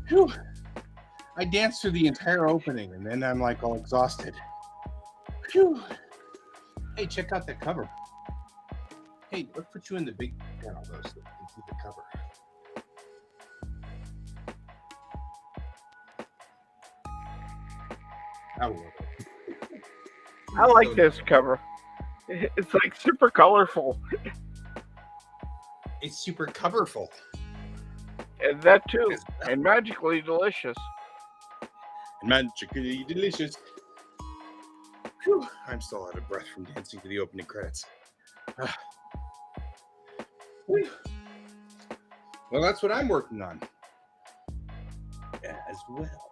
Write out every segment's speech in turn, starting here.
Whew. I danced through the entire opening, and then I'm like all exhausted. Phew. Hey, check out that cover. Hey, let's put you in the big panel though, so you can see the cover. I love it. I like this cover. It's like super colorful. It's super coverful. And that too. And magically delicious. Magically delicious. Whew. I'm still out of breath from dancing to the opening credits. Well, that's what I'm working on as well.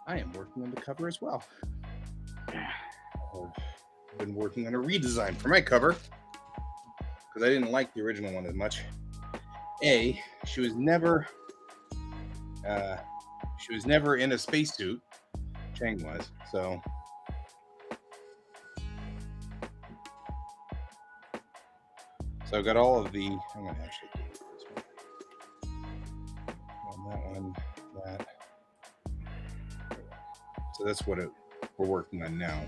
I am working on the cover as well. I've been working on a redesign for my cover because I didn't like the original one as much. She was never in a spacesuit. Chang was, so. So I've got all of the. I'm going to actually do this one. That one, that. So that's what we're working on now.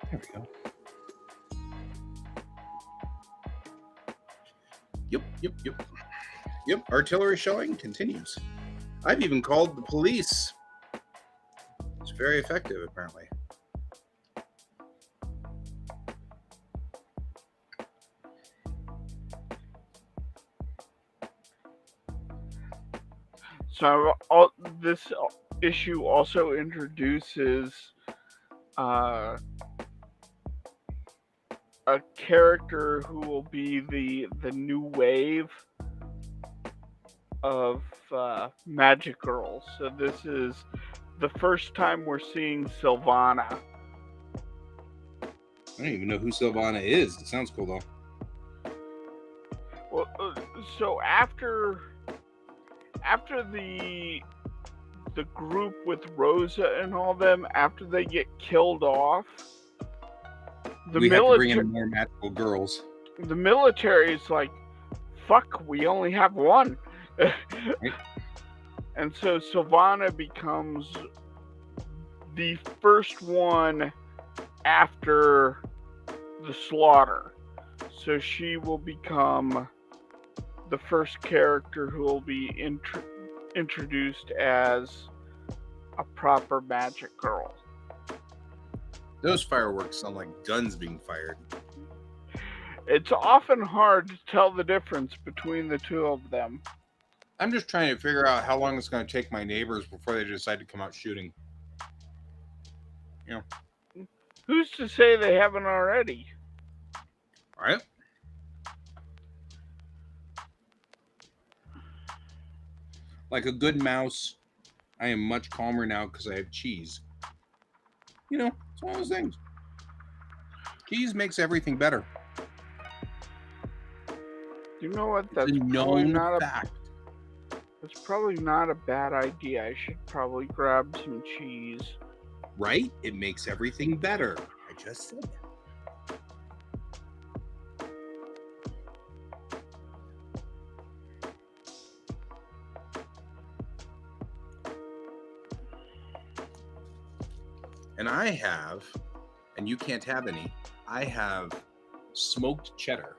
There we go. Yep. Artillery shelling continues. I've even called the police. It's very effective, apparently. So this issue also introduces a character who will be the new wave of Magic Girls. So this is the first time we're seeing Sylvana. I don't even know who Sylvana is. It sounds cool though. Well, so after the group with Rosa and all them, after they get killed off, we have to bring in more magical girls. The military is like, fuck, we only have one. Right. And so Sylvana becomes the first one after the slaughter. So she will become the first character who will be introduced as a proper magic girl. Those fireworks sound like guns being fired. It's often hard to tell the difference between the two of them. I'm just trying to figure out how long it's going to take my neighbors before they decide to come out shooting. You know. Who's to say they haven't already? All right. Like a good mouse, I am much calmer now because I have cheese. You know, it's one of those things. Cheese makes everything better. You know what? That's a known fact. That's probably not a bad idea. I should probably grab some cheese. Right? It makes everything better. I just said that. And I have, and you can't have any, I have smoked cheddar.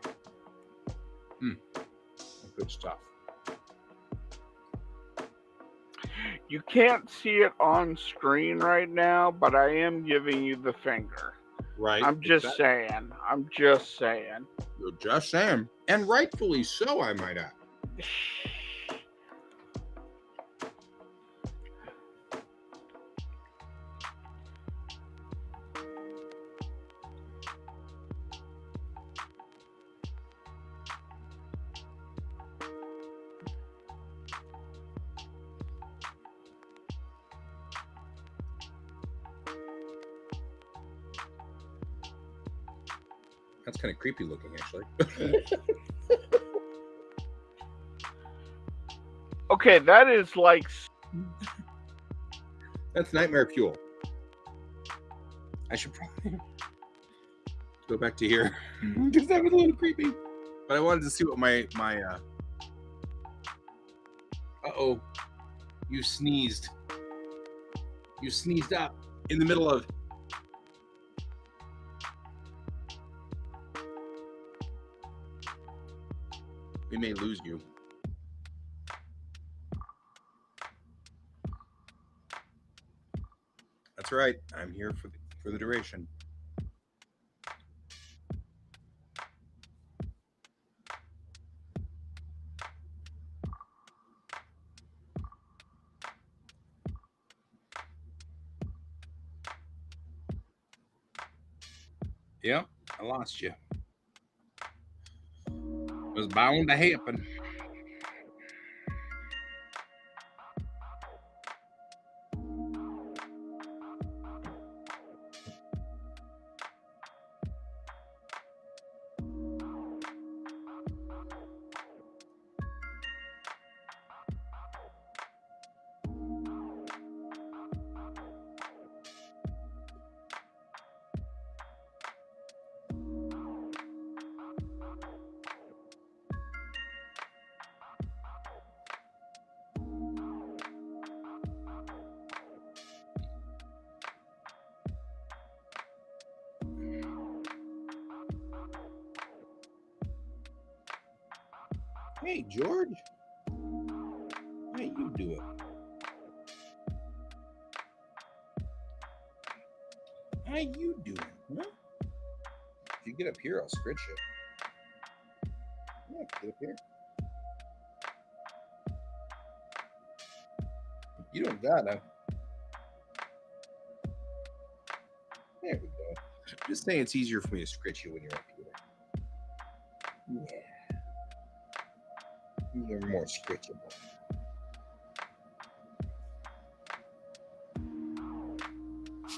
Good stuff. You can't see it on screen right now, but I am giving you the finger. Right. I'm just saying. I'm just saying. You're just saying. And rightfully so, I might add. That's kind of creepy looking, actually. Okay, that is like... That's nightmare fuel. I should probably... Go back to here because that was a little creepy. But I wanted to see what my uh-oh, you sneezed. You sneezed up in the middle of. We may lose you. That's right. I'm here for the duration. Yep, I lost you. It was bound to happen. Hey, George. How you doing? How you doing? Huh? If you get up here, I'll scratch you. Yeah, get up here. You don't gotta. There we go. Just saying it's easier for me to scratch you when you're up here. Yeah. You're more scratchable.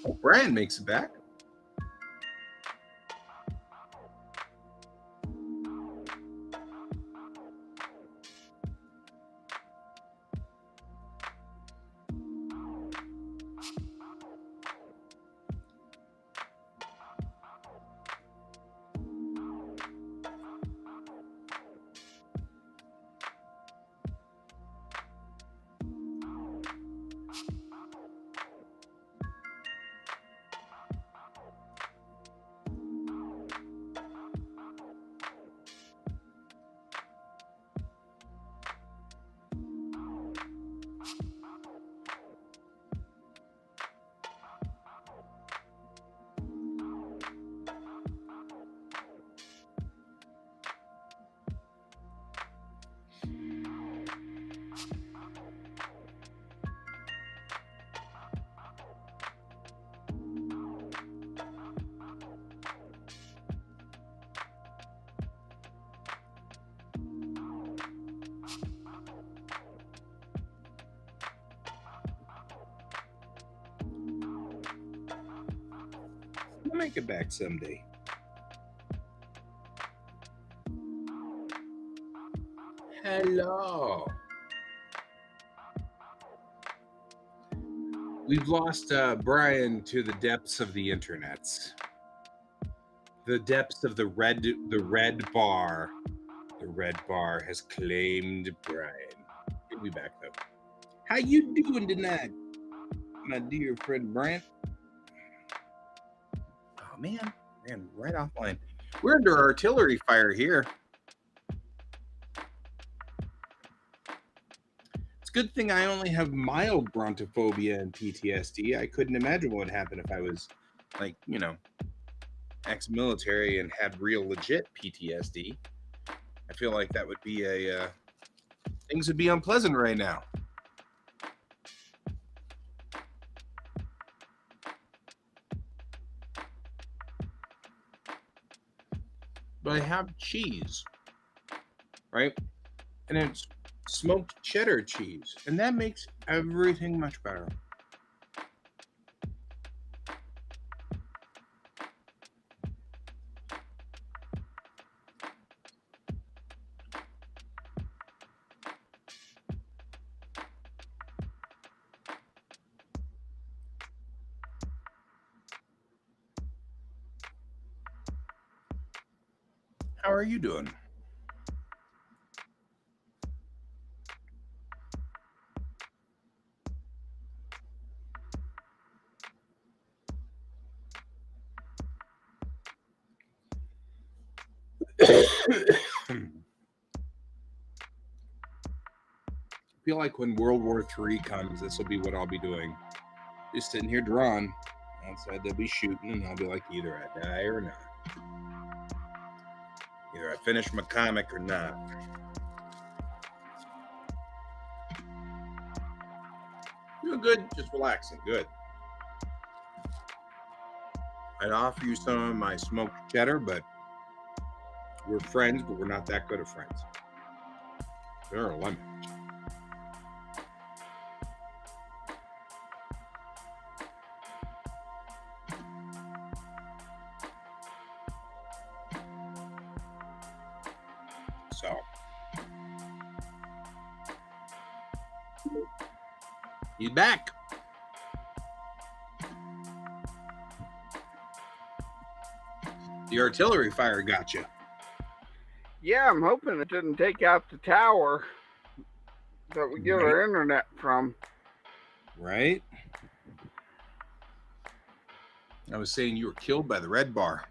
Oh, Brian makes it back. I'll make it back someday. Hello. We've lost Brian to the depths of the internets. The depths of the red bar. The red bar has claimed Brian. He'll be back though. How you doing tonight, my dear friend Brian? Oh man, ran right offline. We're under artillery fire here. It's a good thing I only have mild brontophobia and PTSD. I couldn't imagine what would happen if I was, like, you know, ex-military and had real legit PTSD. I feel like that would be things would be unpleasant right now. But I have cheese, right? And it's smoked cheddar cheese, and that makes everything much better. How are you doing? I feel like when World War III comes, this will be what I'll be doing. Just sitting here drawing. Outside they'll be shooting, and I'll be like, either I die or not. Either I finish my comic or not. Doing good, just relaxing. Good. I'd offer you some of my smoked cheddar, but we're friends, but we're not that good of friends. There are limits. So, he's back. The artillery fire got you. Yeah, I'm hoping it didn't take out the tower that we get our internet from. Right? I was saying you were killed by the red bar.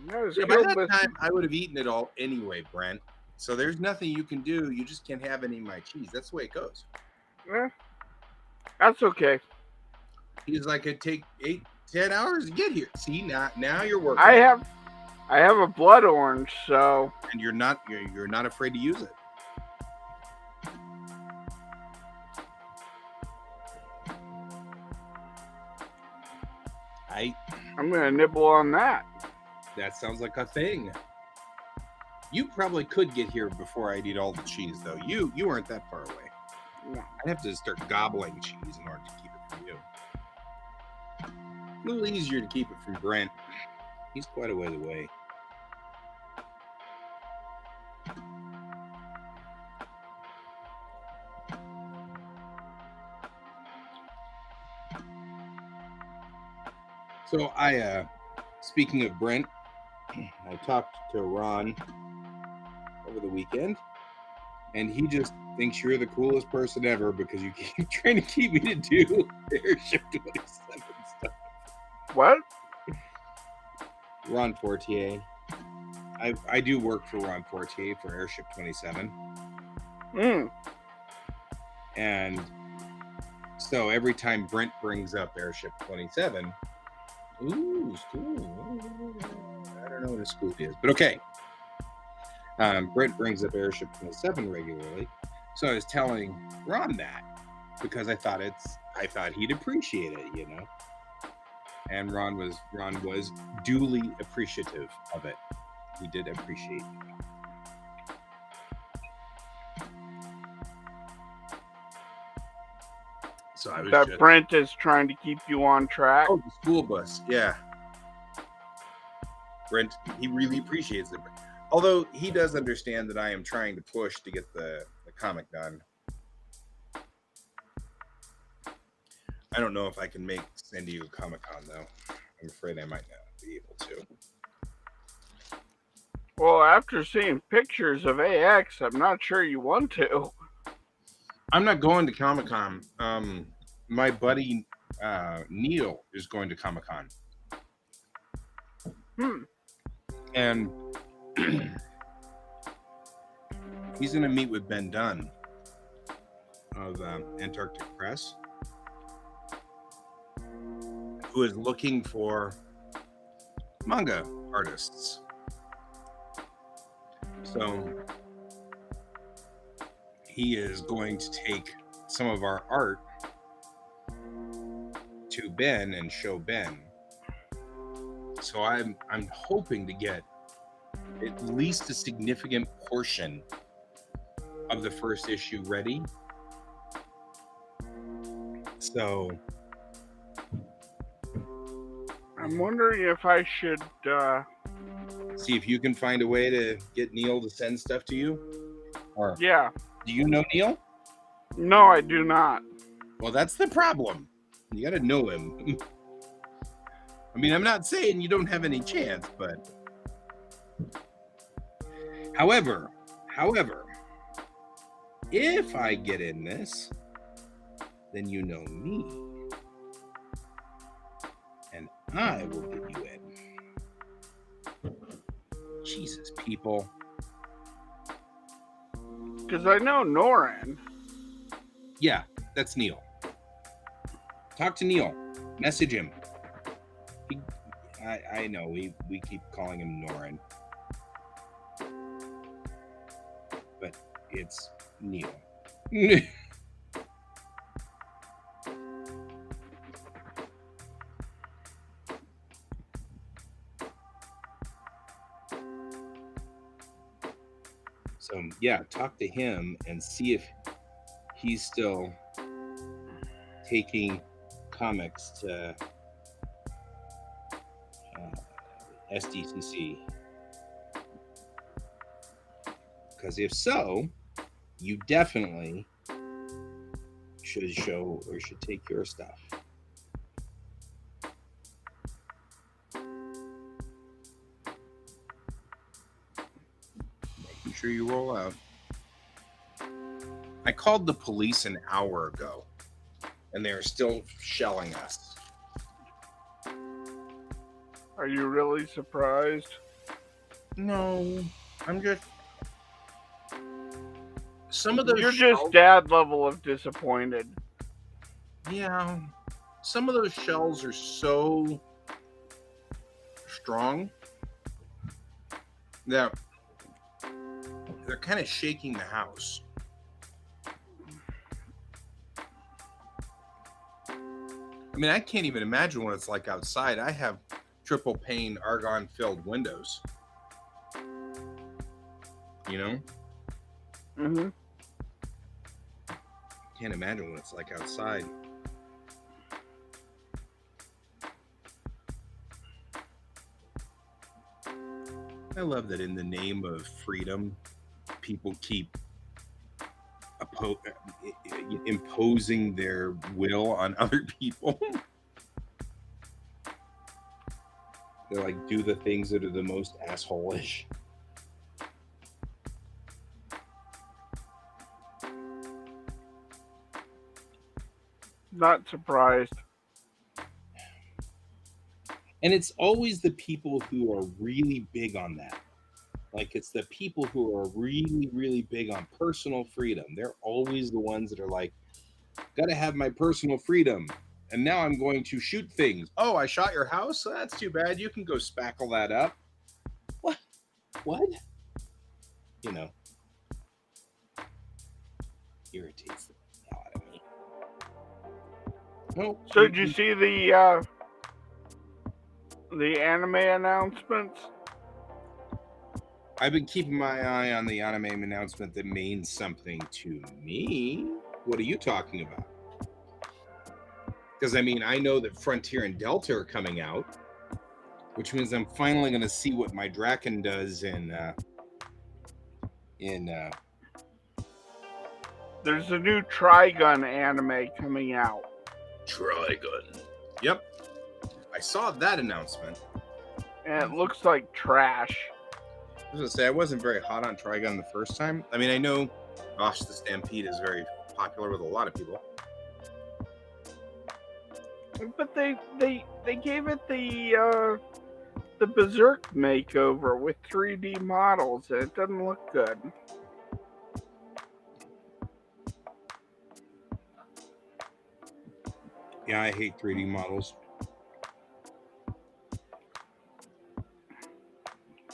By that time, I would have eaten it all anyway, Brent. So there's nothing you can do. You just can't have any of my cheese. That's the way it goes. Yeah, that's okay. He's like, it'd take 8-10 hours to get here. See, now you're working. I have a blood orange, so. And you're not afraid to use it. I'm gonna nibble on that. That sounds like a thing. You probably could get here before I'd eat all the cheese, though. You aren't that far away. No. I'd have to start gobbling cheese in order to keep it from you. A little easier to keep it from Brent. He's quite a ways away. So speaking of Brent, I talked to Ron over the weekend, and he just thinks you're the coolest person ever because you keep trying to keep me to do Airship 27 stuff. What? Ron Fortier. I do work for Ron Fortier for Airship 27. And so every time Brent brings up Airship 27, ooh, school. I don't know what a school is, but okay. Brent brings up Airship 27 regularly, so I was telling Ron that because I thought he'd appreciate it, you know. And Ron was duly appreciative of it. He did appreciate it. So I was Brent is trying to keep you on track. Oh, the school bus, yeah. Brent, he really appreciates it. Although he does understand that I am trying to push to get the comic done. I don't know if I can make San Diego Comic-Con, though. I'm afraid I might not be able to. Well, after seeing pictures of AX, I'm not sure you want to. I'm not going to Comic-Con. My buddy Neil is going to Comic-Con. And he's going to meet with Ben Dunn of Antarctic Press, who is looking for manga artists. So he is going to take some of our art to Ben and show Ben. So I'm hoping to get at least a significant portion of the first issue ready. So I'm wondering if I should see if you can find a way to get Neil to send stuff to you. Or yeah. Do you know Neil? No, I do not. Well, that's the problem. You got to know him. I mean, I'm not saying you don't have any chance, but However, if I get in this, then you know me. And I will get you in. Jesus, people. Because I know Norin. Yeah, that's Neil. Talk to Neil. Message him. I know we keep calling him Norin. But it's Neil. So yeah, talk to him and see if he's still taking comics to SDCC. Because if so, you definitely should show or should take your stuff. Making sure you roll out. I called the police an hour ago, and they're still shelling us. Are you really surprised? No, I'm just... Some of those You're shells... just dad level of disappointed. Yeah. Some of those shells are so strong that they're kind of shaking the house. I mean, I can't even imagine what it's like outside. I have triple pane argon filled windows. You know? Mm-hmm. Can't imagine what it's like outside. I love that in the name of freedom, people keep imposing their will on other people. They're like, do the things that are the most asshole-ish. Not surprised. And it's always the people who are really big on that. Like, it's the people who are really, really big on personal freedom. They're always the ones that are like, gotta have my personal freedom. And now I'm going to shoot things. Oh, I shot your house? That's too bad. You can go spackle that up. What? What? You know. Irritates the hell out of me. Oh, So did you see the anime announcements? I've been keeping my eye on the anime announcement that means something to me. What are you talking about? Because I mean, I know that Frontier and Delta are coming out, which means I'm finally going to see what my Draken does in There's a new Trigun anime coming out. Trigun. Yep. I saw that announcement. And it looks like trash. I was going to say, I wasn't very hot on Trigun the first time. I mean, I know Gosh the Stampede is very popular with a lot of people. But they gave it the Berserk makeover with 3D models, and it doesn't look good. Yeah, I hate 3D models.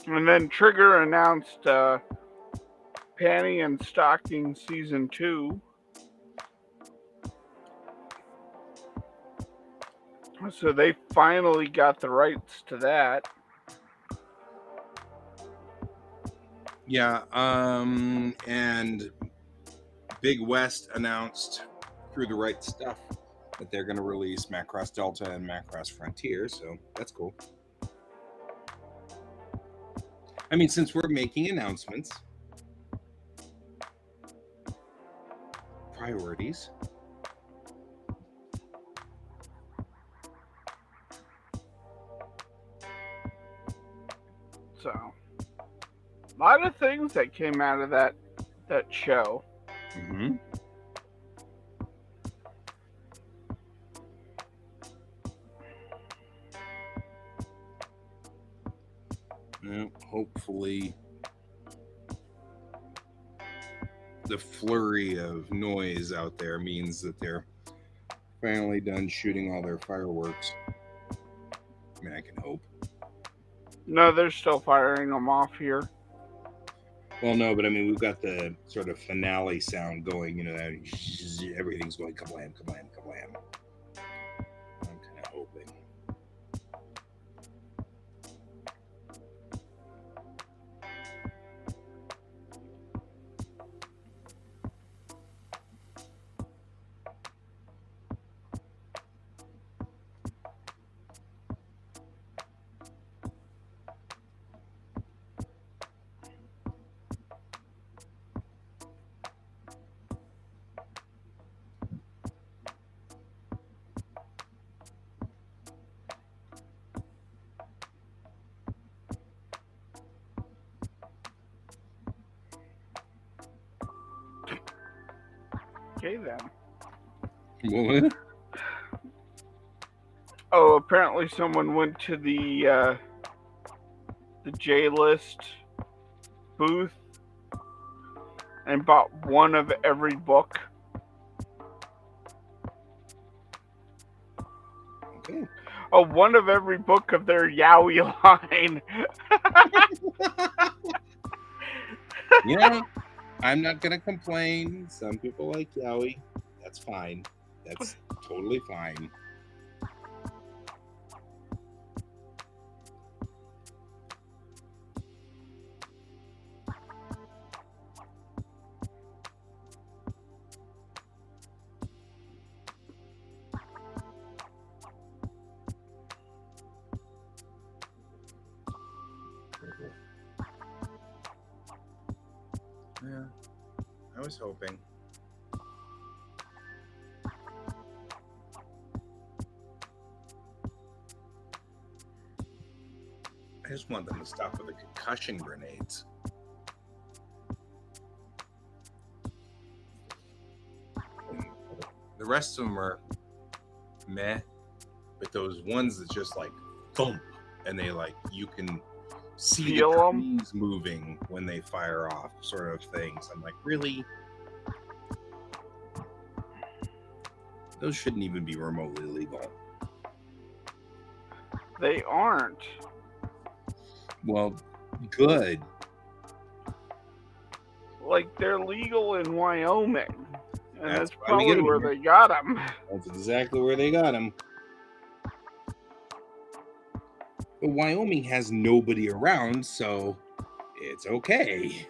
And then Trigger announced Panty and Stocking Season 2. So they finally got the rights to that. Yeah, and Big West announced through the right stuff that they're going to release Macross Delta and Macross Frontier, so that's cool. I mean, since we're making announcements, priorities. So lot of things that came out of that show. Mm-hmm. Well, hopefully the flurry of noise out there means that they're finally done shooting all their fireworks. I mean, I can hope. No, they're still firing them off here. Well, no, but I mean, we've got the sort of finale sound going, you know, that everything's going kablam, kablam, kablam. I'm kind of hoping. Okay, then. What? Oh, apparently someone went to the J-List booth and bought one of every book. Okay. Oh, one of every book of their Yowie line. Yeah, I'm not going to complain. Some people like yaoi. That's fine. That's totally fine. Yeah, I was hoping. I just want them to stop with the concussion grenades. And the rest of them are meh, but those ones that just like thump and they like, you can see Feel the 'em? trees moving when they fire off, sort of things. I'm like, really? Those shouldn't even be remotely legal. They aren't. Well, good. Like, they're legal in Wyoming. And that's why we get probably 'em where here. they got them. That's exactly where they got him. But Wyoming has nobody around, so it's okay.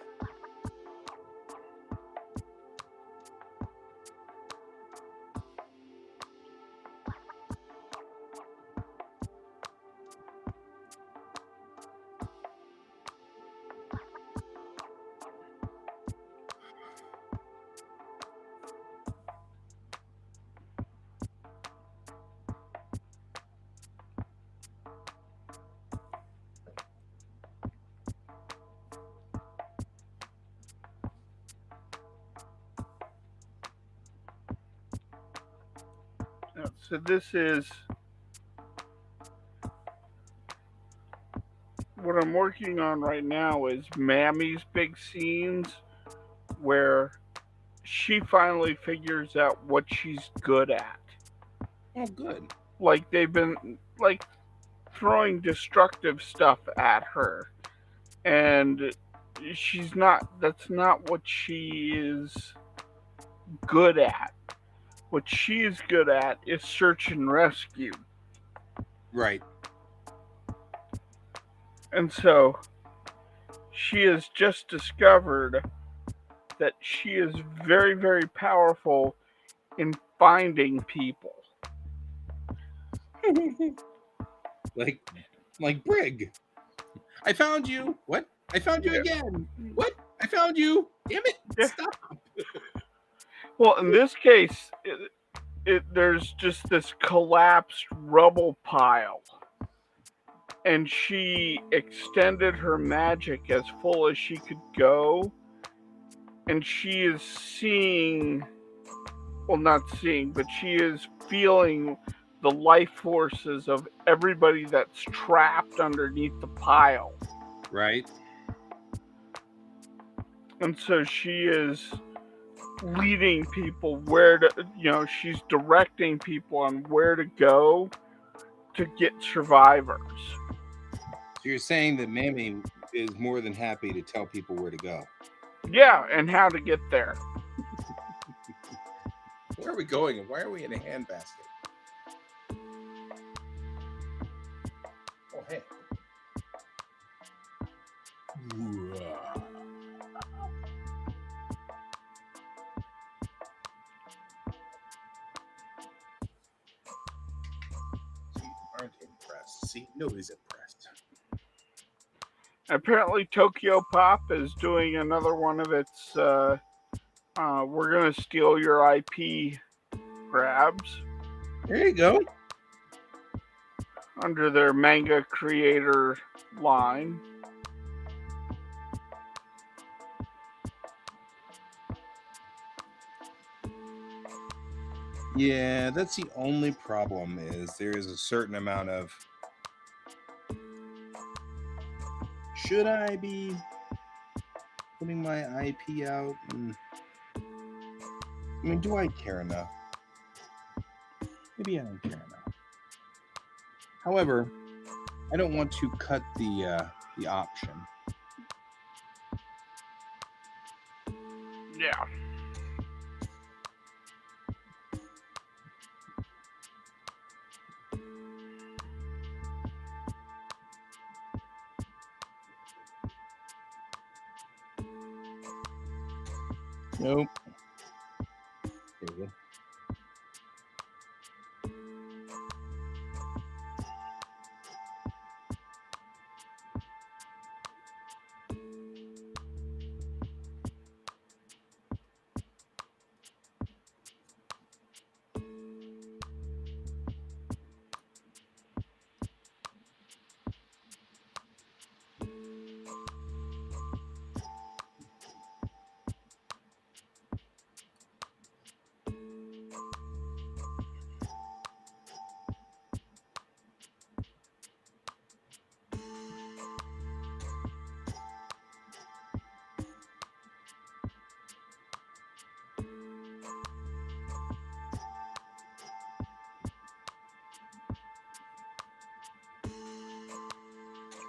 So this is what I'm working on right now is Mammy's big scenes where she finally figures out what she's good at. Oh, good. Like, they've been like throwing destructive stuff at her, and she's not, that's not what she is good at. What she is good at is search and rescue. Right. And so she has just discovered that she is very, very powerful in finding people. like Brig. I found you. What? I found you again. What? I found you. Damn it. Yeah. Stop. Well, in this case, there's just this collapsed rubble pile. and she extended her magic as full as she could go, and she is seeing, well, not seeing, but she is feeling the life forces of everybody that's trapped underneath the pile. Right. And so she is leading people where to, she's directing people on where to go to get survivors. So you're saying that Mammy is more than happy to tell people where to go. Yeah, and how to get there. Where are we going and why are we in a handbasket? Oh, hey. Aren't impressed. See, nobody's impressed. Apparently, Tokyo Pop is doing another one of its we're gonna steal your IP grabs. There you go. Under their manga creator line. Yeah, that's the only problem is there is a certain amount of should I be putting my IP out? I mean, do I care enough? Maybe I don't care enough. However, I don't want to cut the option. Yeah. Nope. There you go.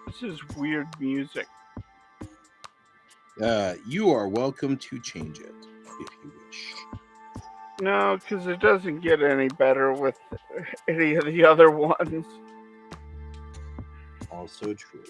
This is weird music. You are welcome to change it if you wish. No, because it doesn't get any better with any of the other ones. Also true.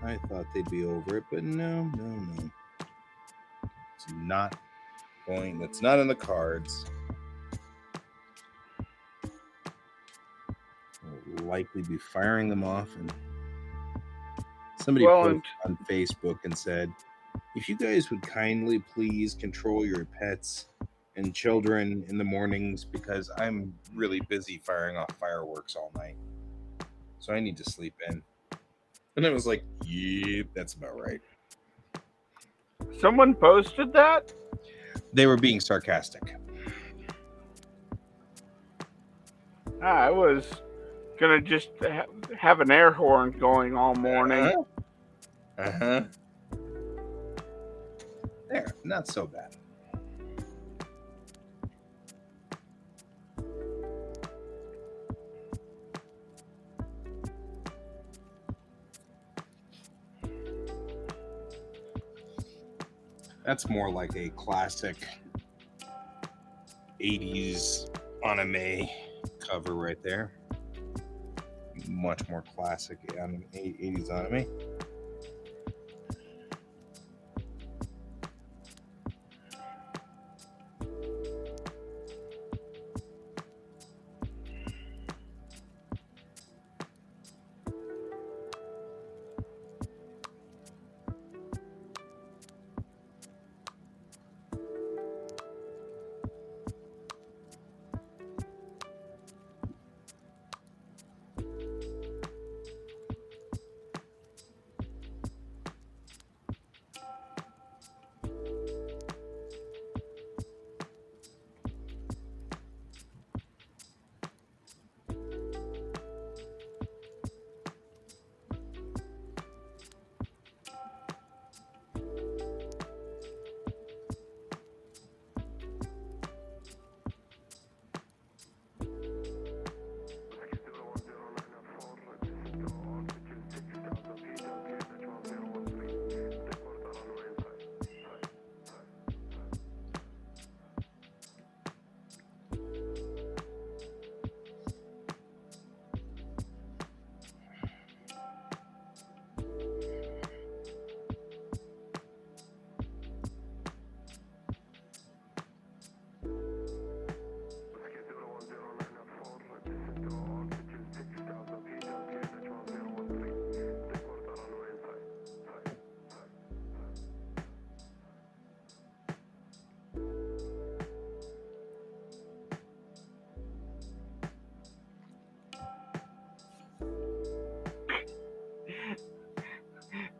I thought they'd be over it, but no. It's not going. That's not in the cards. We'll likely be firing them off. And somebody posted on Facebook and said, if you guys would kindly please control your pets and children in the mornings because I'm really busy firing off fireworks all night. So I need to sleep in. And I was like, yep, that's about right. Someone posted that? They were being sarcastic. I was going to just have an air horn going all morning. Uh-huh. There, not so bad. That's more like a classic 80s anime cover right there. much more classic 80s anime.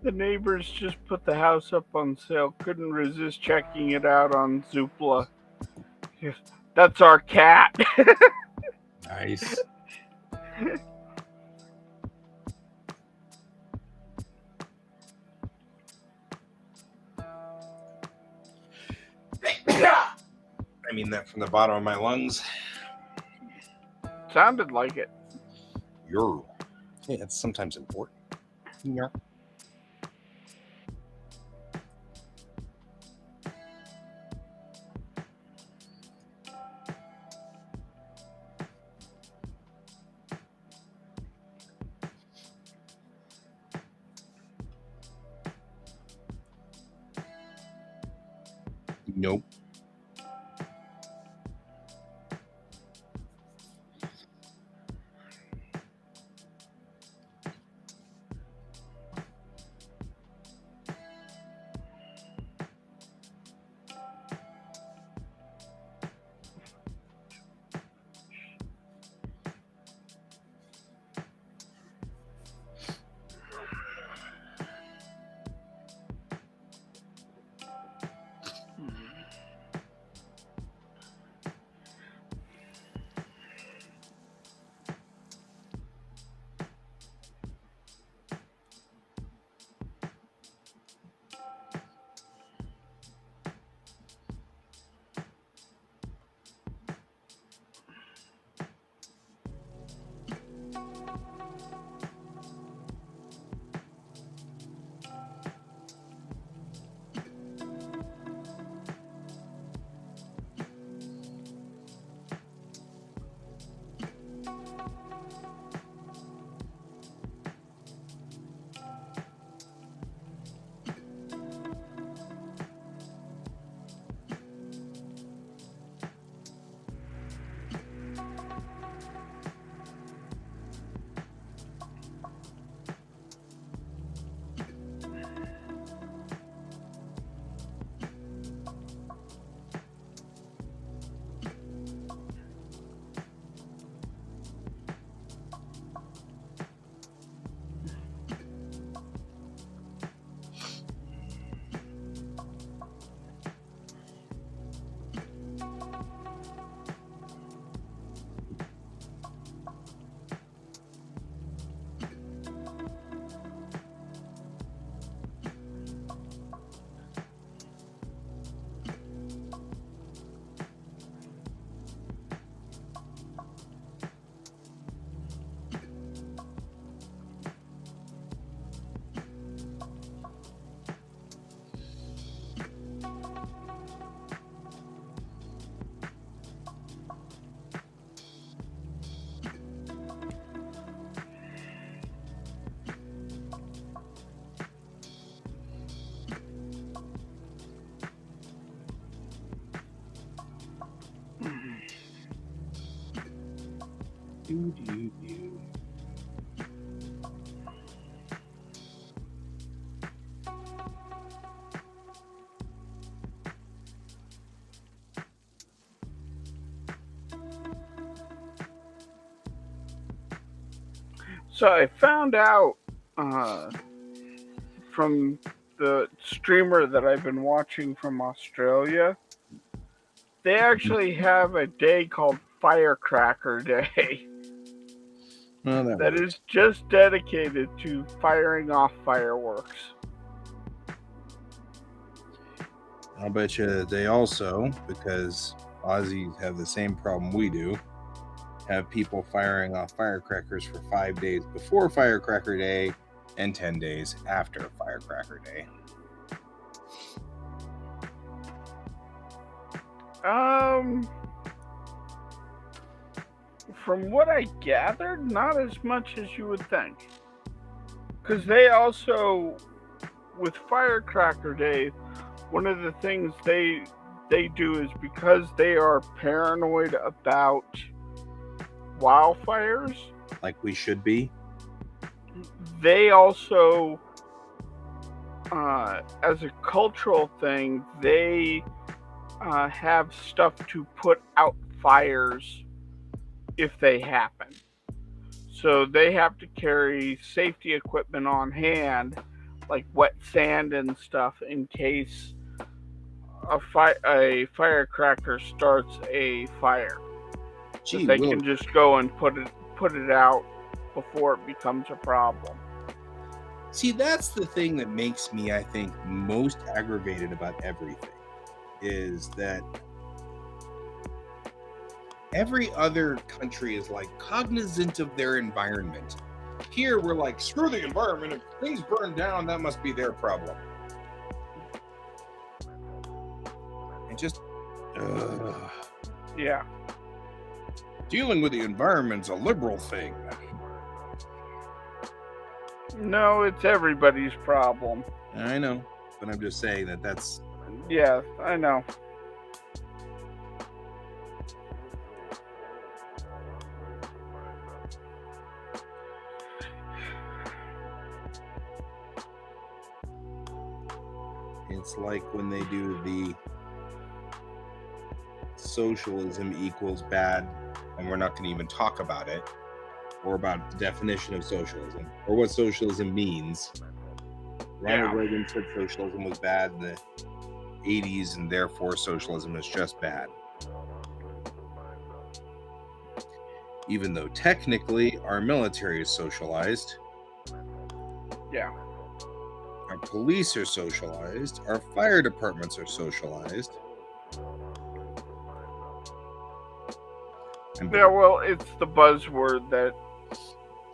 The neighbors just put the house up on sale. Couldn't resist checking it out on Zoopla. Yes, that's our cat. Nice. I mean that from the bottom of my lungs. Sounded like it. Yeah, it's sometimes important. Yeah. Nope. So I found out from the streamer that I've been watching from Australia, they actually have a day called Firecracker Day. Well, that is just dedicated to firing off fireworks. I'll bet you they also, because Aussies have the same problem we do, have people firing off firecrackers for 5 days before Firecracker Day and 10 days after Firecracker Day. From what I gathered, not as much as you would think. Because they also, with Firecracker Day, one of the things they do is because they are paranoid about wildfires. Like we should be. They also, as a cultural thing, they have stuff to put out fires if they happen. So they have to carry safety equipment on hand, like wet sand and stuff, in case a firecracker starts a fire. Gee, they can just go and put it out before it becomes a problem. See, that's the thing that makes me, I think, most aggravated about everything, is that every other country is like cognizant of their environment. Here, we're like, screw the environment. If things burn down, that must be their problem. And just, yeah. Dealing with the environment's a liberal thing. No, it's everybody's problem. I know, but I'm just saying that's... Yeah, I know. It's like when they do the socialism equals bad, and we're not going to even talk about it, or about the definition of socialism, or what socialism means. Ronald Reagan said socialism was bad in the 80s, and therefore socialism is just bad. Even though technically our military is socialized. Yeah. Our police are socialized. Our fire departments are socialized. Yeah, well, it's the buzzword that...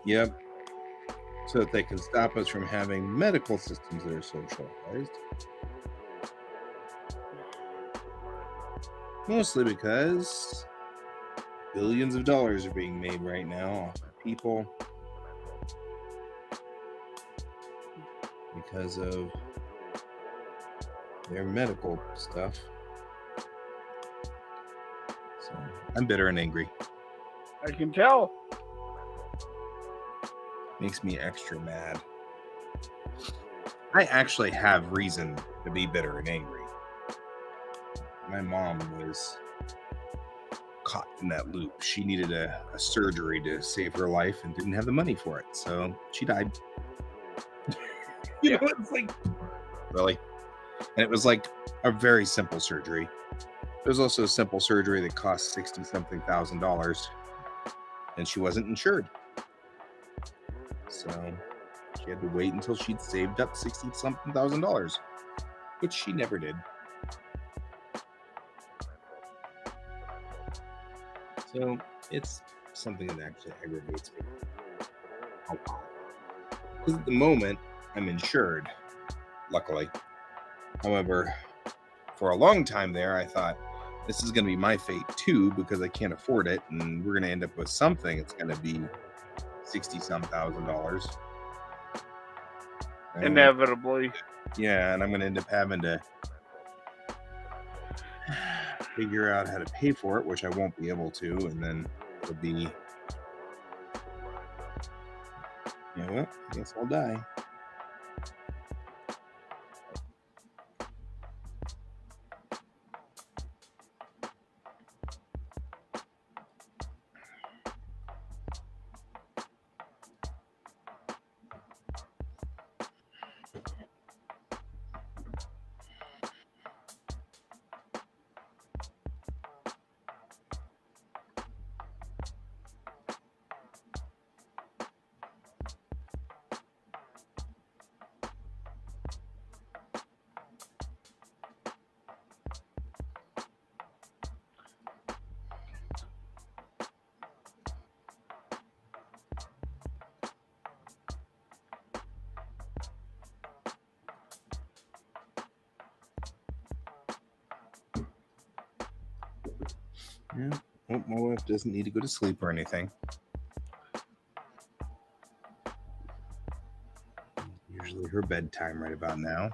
Yep. So that they can stop us from having medical systems that are socialized. Mostly because billions of dollars are being made right now off of people because of their medical stuff. So I'm bitter and angry. I can tell. Makes me extra mad. I actually have reason to be bitter and angry. My mom was caught in that loop. She needed a surgery to save her life and didn't have the money for it, so she died. You know, it's like, really? And it was like a very simple surgery. There was also a simple surgery that cost $60-something thousand, and she wasn't insured. So she had to wait until she'd saved up $60-something thousand, which she never did. So it's something that actually aggravates me a lot. Because at the moment, I'm insured, luckily. However, for a long time there, I thought, this is going to be my fate too, because I can't afford it, and we're going to end up with something that's going to be $60-some thousand. Inevitably. Yeah, and I'm going to end up having to figure out how to pay for it, which I won't be able to, and then it'll be Yeah, well, I guess I'll die. Yeah. Well, my wife doesn't need to go to sleep or anything. Usually her bedtime right about now.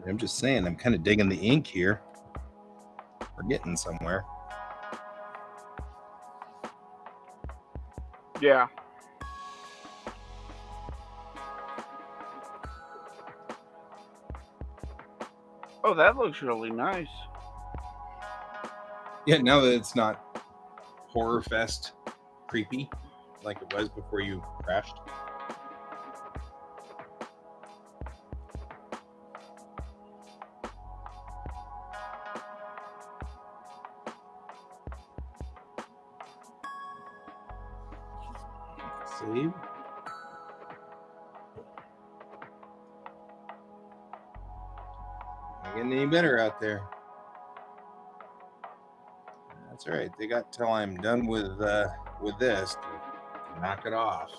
I'm just saying, I'm kind of digging the ink here. We're getting somewhere. Yeah. Oh, that looks really nice. Yeah, now that it's not horror fest creepy like it was before you crashed. Save. Not getting any better out there. That's all right. They got till I'm done with this to knock it off.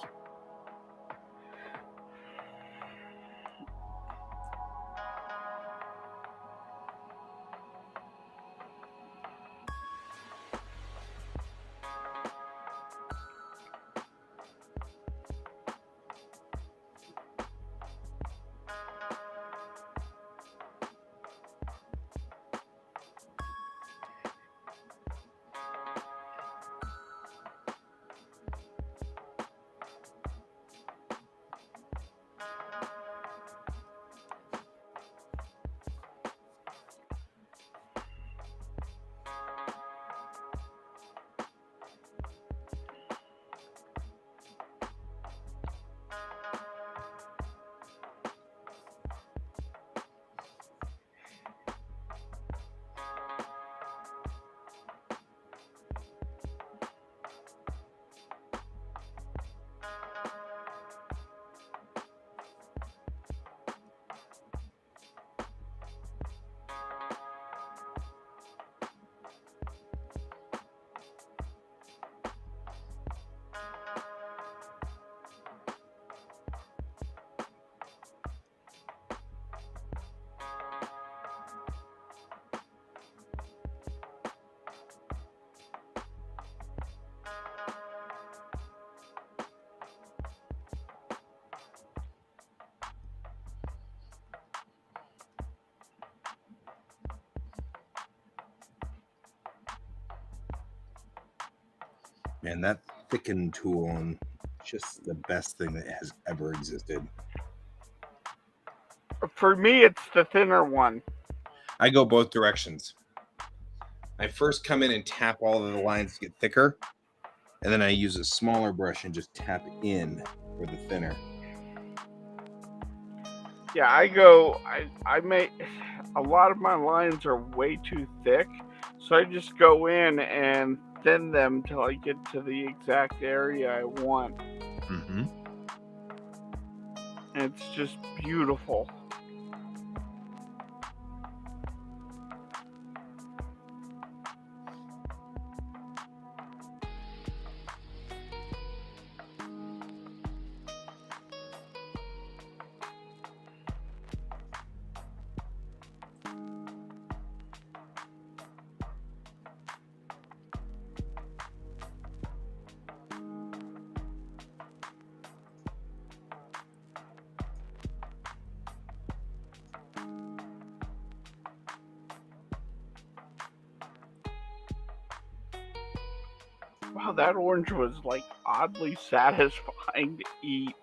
Man, that thicken tool is just the best thing that has ever existed. For me, it's the thinner one. I go both directions. I first come in and tap all of the lines to get thicker, and then I use a smaller brush and just tap in for the thinner. Yeah, I make a lot of my lines are way too thick, so I just go in and thin them till I get to the exact area I want. Mm-hmm. And it's just beautiful. Wow, that orange was like oddly satisfying to eat.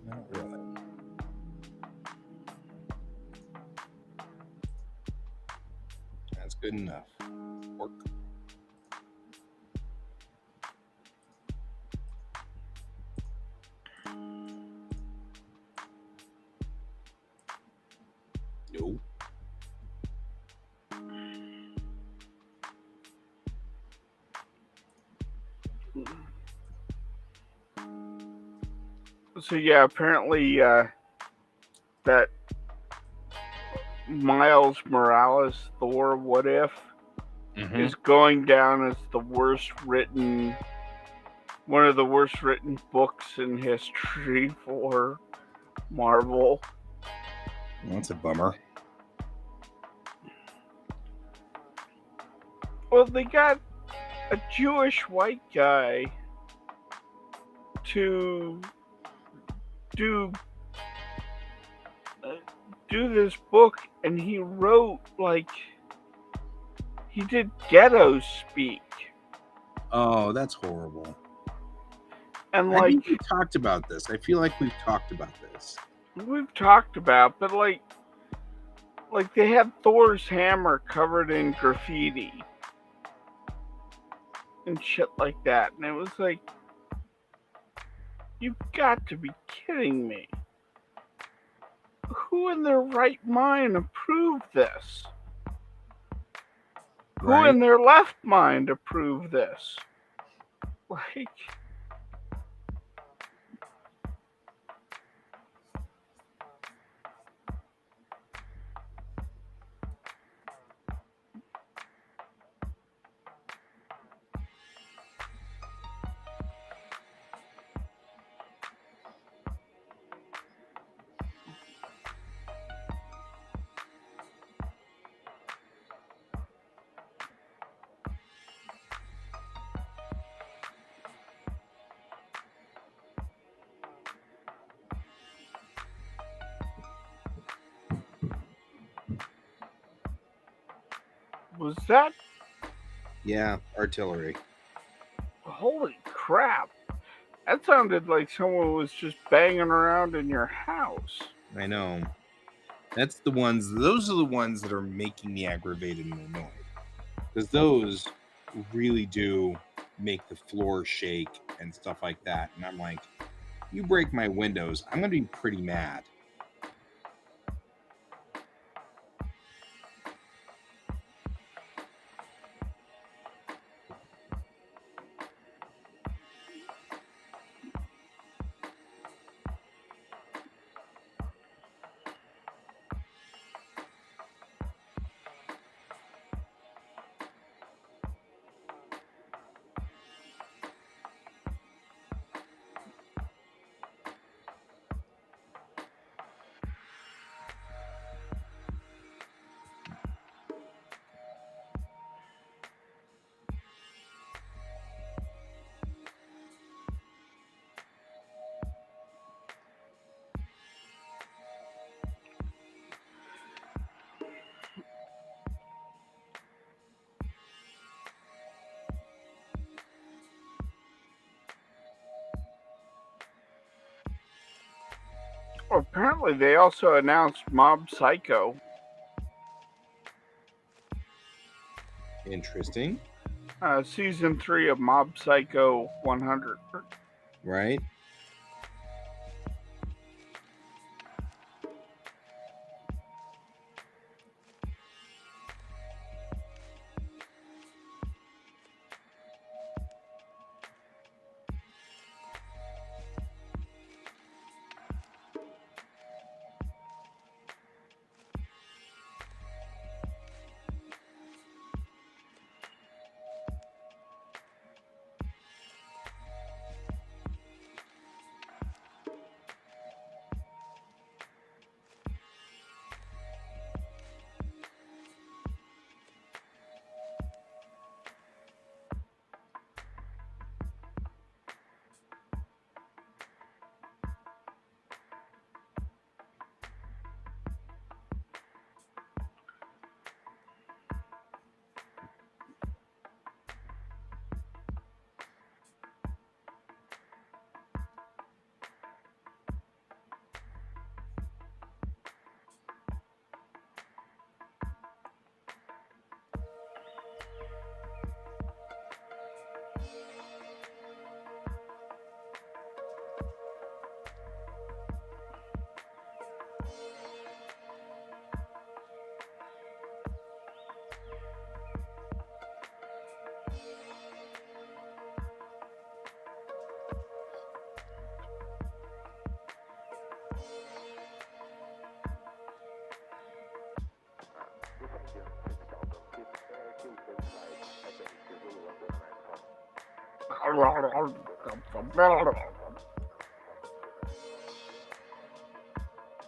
Not really. That's good enough. Pork. No. So yeah, apparently that Miles Morales Thor What If is going down as the worst written, one of the worst written books in history for Marvel. Well, that's a bummer. Well, they got a Jewish white guy to do this book, and he wrote like he did ghetto speak. Oh, that's horrible. And I like think we talked about this. I feel like we've talked about this. we've talked about, but like they had Thor's hammer covered in graffiti and shit like that, and it was like, you've got to be kidding me. Who in their right mind approved this? Who in their left mind approved this? Like, was that? Yeah, artillery. Holy crap. That sounded like someone was just banging around in your house. I know. That's the ones, those are the ones that are making me aggravated and annoyed. Because those really do make the floor shake and stuff like that. And I'm like, you break my windows, I'm going to be pretty mad. Well, apparently they also announced Mob Psycho. Interesting. Season 3 of Mob Psycho 100. Right?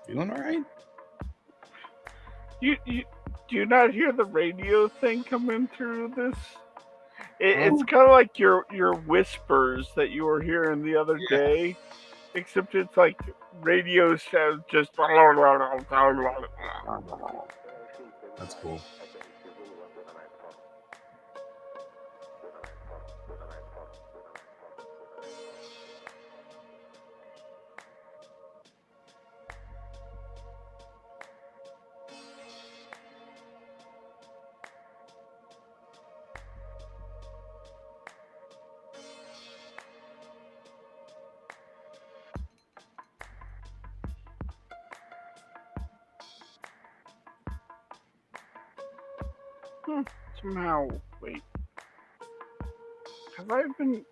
Feeling all right? You do you not hear the radio thing coming through this? It's kind of like your whispers that you were hearing the other day, except it's like radio sounds just. That's cool. Somehow, wait. Have I been.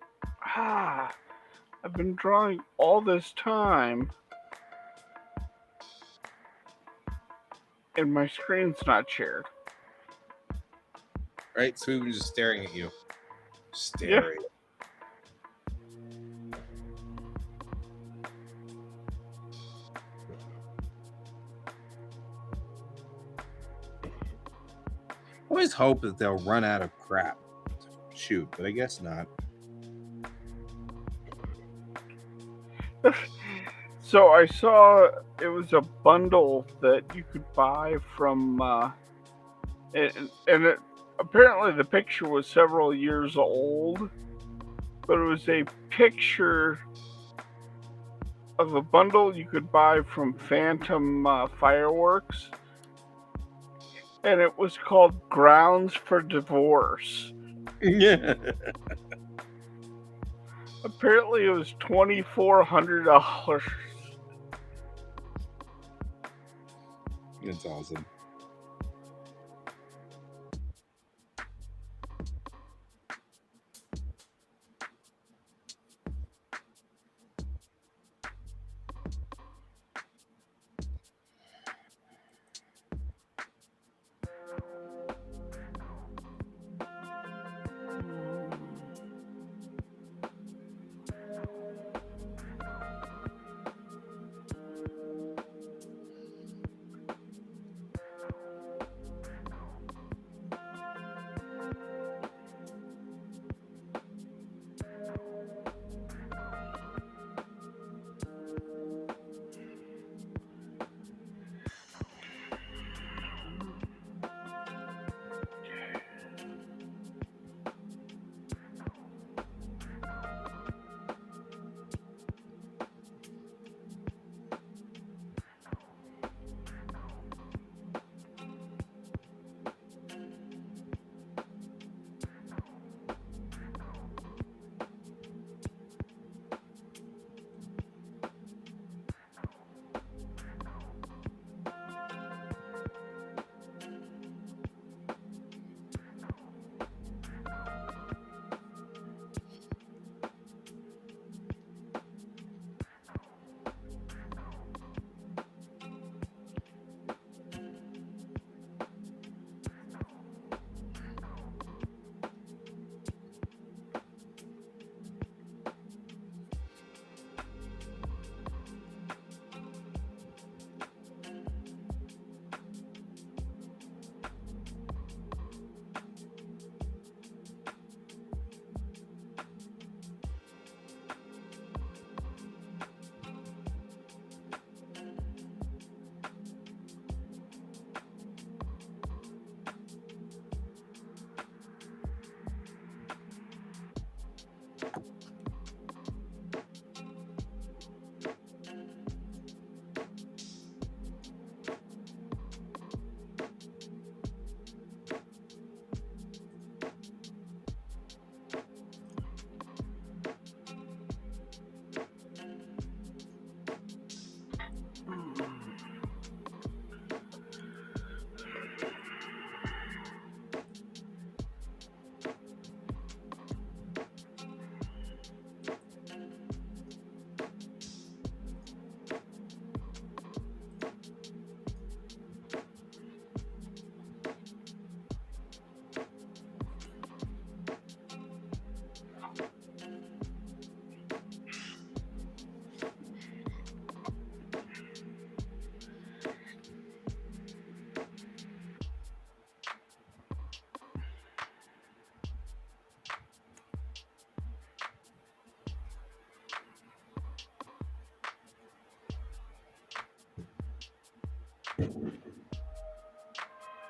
I've been drawing all this time, and my screen's not shared. Right? So we were just staring at you. Staring. Yeah. I always hope that they'll run out of crap to shoot, but I guess not. So I saw it was a bundle that you could buy from, and apparently the picture was several years old, but it was a picture of a bundle you could buy from Phantom Fireworks, and it was called Grounds for Divorce. Yeah. Apparently it was $2,400. It's awesome.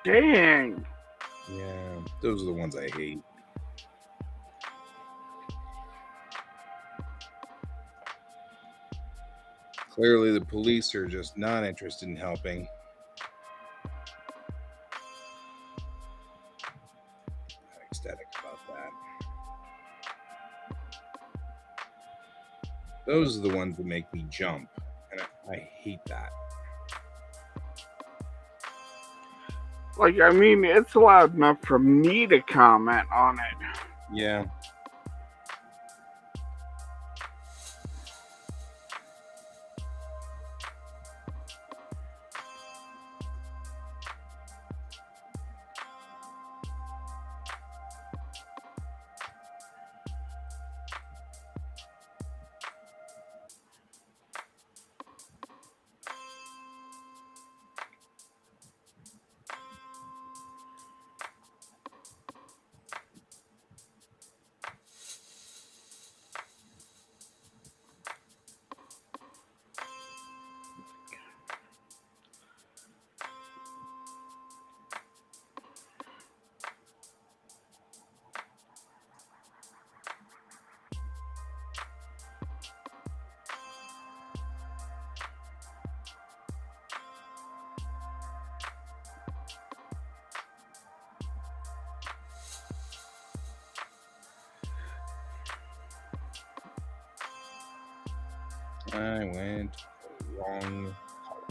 Dang. Yeah, those are the ones I hate. Clearly, the police are just not interested in helping. Not ecstatic about that. Those are the ones that make me jump, and I hate that. Like, I mean, it's loud enough for me to comment on it. Yeah. I went the wrong color.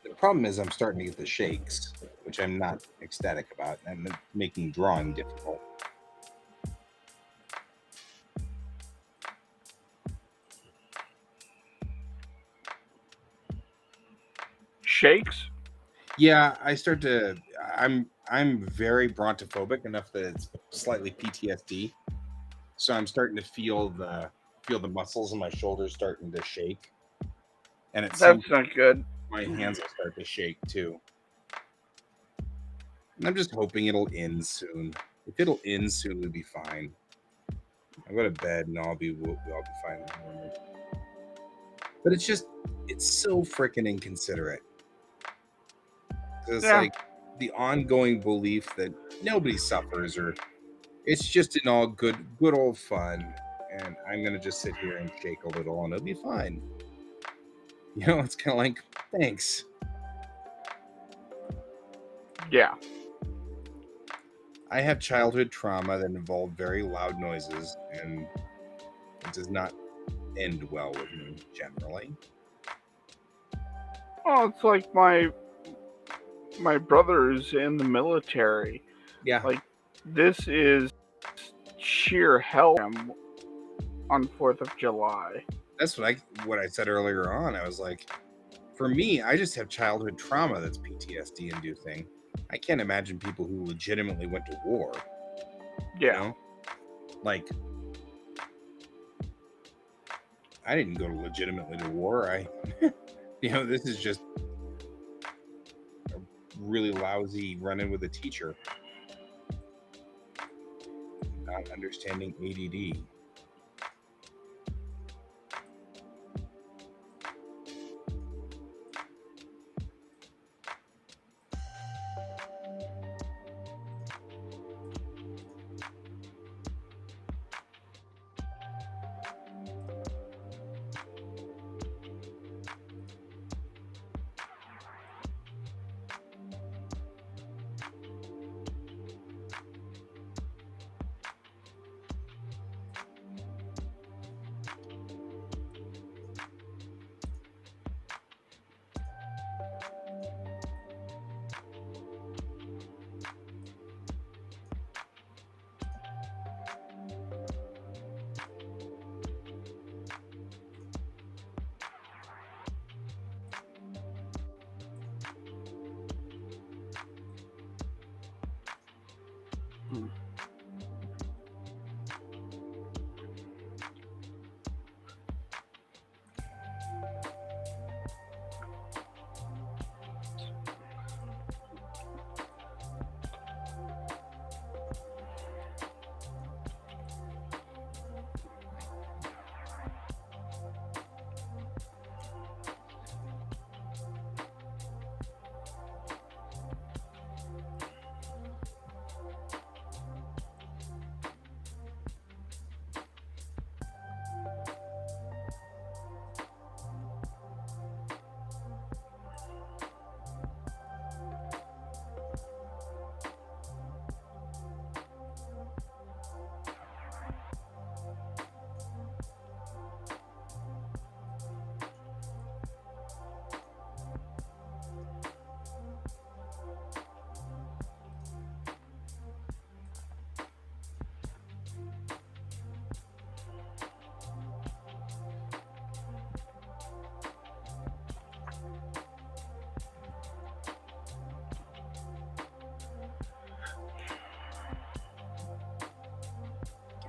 The problem is I'm starting to get the shakes, which I'm not ecstatic about, and it's making drawing difficult. Shakes? Yeah, I'm very brontophobic enough that it's slightly PTSD. So I'm starting to feel the muscles in my shoulders starting to shake. And at some That's not good. my hands will start to shake too. And I'm just hoping it'll end soon. If it'll end soon, we'll be fine. I'll go to bed and we'll be fine. But it's so freaking inconsiderate. It's Yeah. like the ongoing belief that nobody suffers, or it's just an all good old fun, and I'm gonna just sit here and shake a little and it'll be fine. You know, it's kind of like, thanks. Yeah. I have childhood trauma that involved very loud noises, and it does not end well with me generally. Oh, it's like my brother's in the military. Yeah. Like, this is sheer hell on 4th of July. That's what I said earlier on. I was like, for me, I just have childhood trauma that's PTSD inducing. I can't imagine people who legitimately went to war. Yeah. You know? Like, I didn't go legitimately to war. This is just a really lousy run-in with a teacher. Not understanding ADD.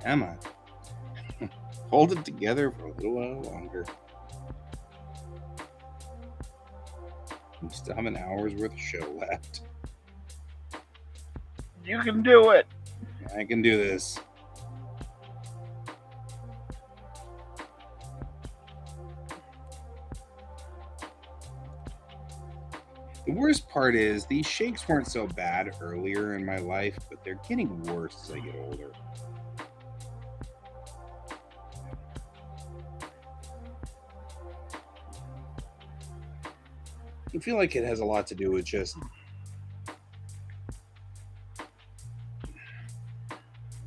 Come on. Hold it together for a little while longer. We still have an hour's worth of show left. You can do it. I can do this. The worst part is these shakes weren't so bad earlier in my life, but they're getting worse as I get older. I feel like it has a lot to do with just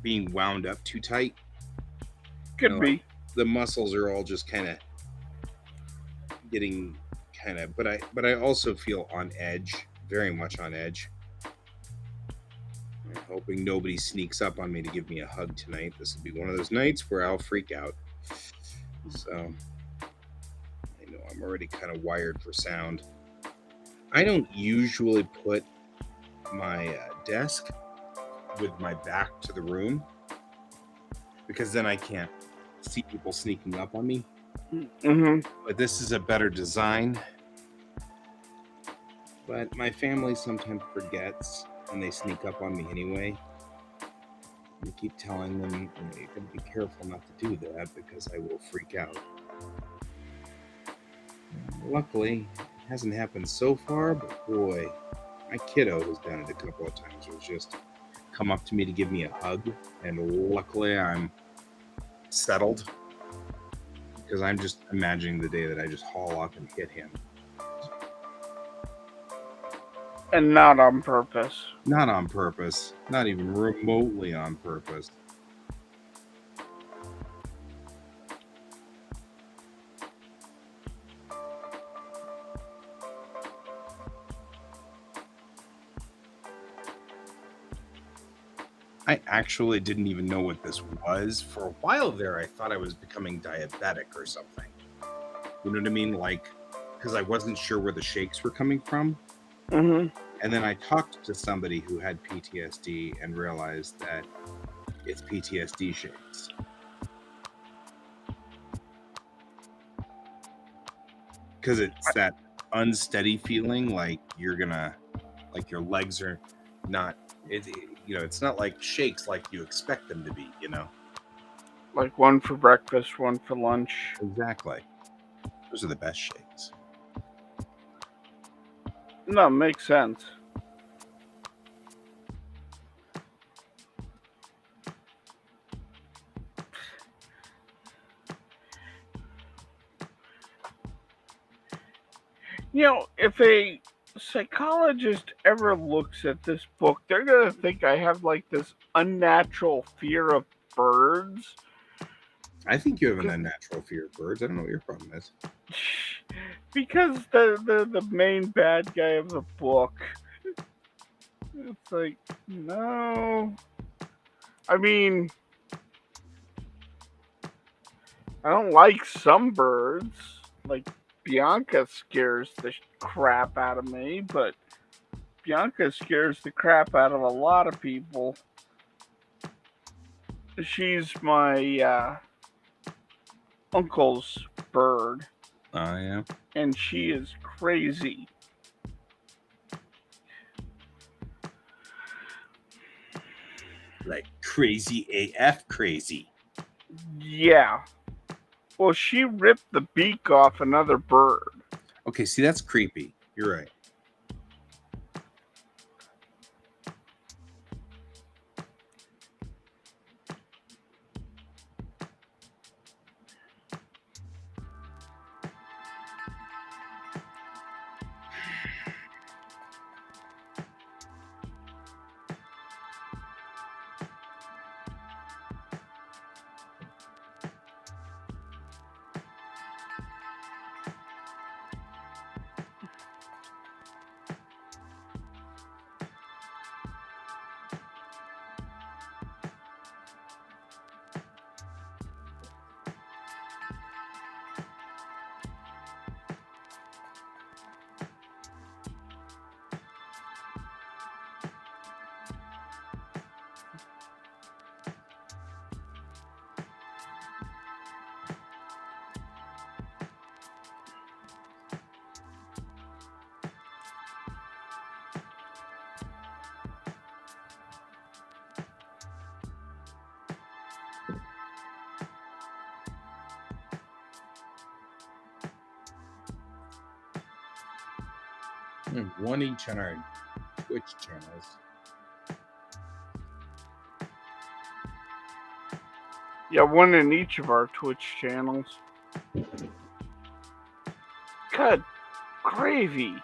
being wound up too tight. Could be. The muscles are all just kind of getting but I also feel on edge, very much on edge. I'm hoping nobody sneaks up on me to give me a hug tonight. This will be one of those nights where I'll freak out. So I know I'm already kind of wired for sound. I don't usually put my desk with my back to the room because then I can't see people sneaking up on me. Mm-hmm. But this is a better design. But my family sometimes forgets and they sneak up on me anyway. I keep telling them, you gotta be careful not to do that because I will freak out. Luckily, it hasn't happened so far, but boy, my kiddo has done it a couple of times. It was just come up to me to give me a hug, and luckily I'm settled because I'm just imagining the day that I just haul up and hit him. And not on purpose. Not on purpose. Not even remotely on purpose. I actually didn't even know what this was. For a while there, I thought I was becoming diabetic or something. You know what I mean? Like, because I wasn't sure where the shakes were coming from. Mm-hmm. And then I talked to somebody who had PTSD and realized that it's PTSD shakes. Because it's that unsteady feeling, like you're gonna, like your legs are not, it's not like shakes like you expect them to be, Like one for breakfast, one for lunch. Exactly. Those are the best shakes. No, makes sense. If a psychologist ever looks at this book, they're gonna think I have like this unnatural fear of birds. I think you have an unnatural fear of birds. I don't know what your problem is. Because the main bad guy of the book, it's like, no. I mean, I don't like some birds. Like, Bianca scares the crap out of me, but Bianca scares the crap out of a lot of people. She's my uncle's bird. Oh, yeah. And she is crazy. Like crazy AF crazy. Yeah. Well, she ripped the beak off another bird. Okay, see, that's creepy. You're right. One each on our Twitch channels. Yeah, one in each of our Twitch channels. Good gravy.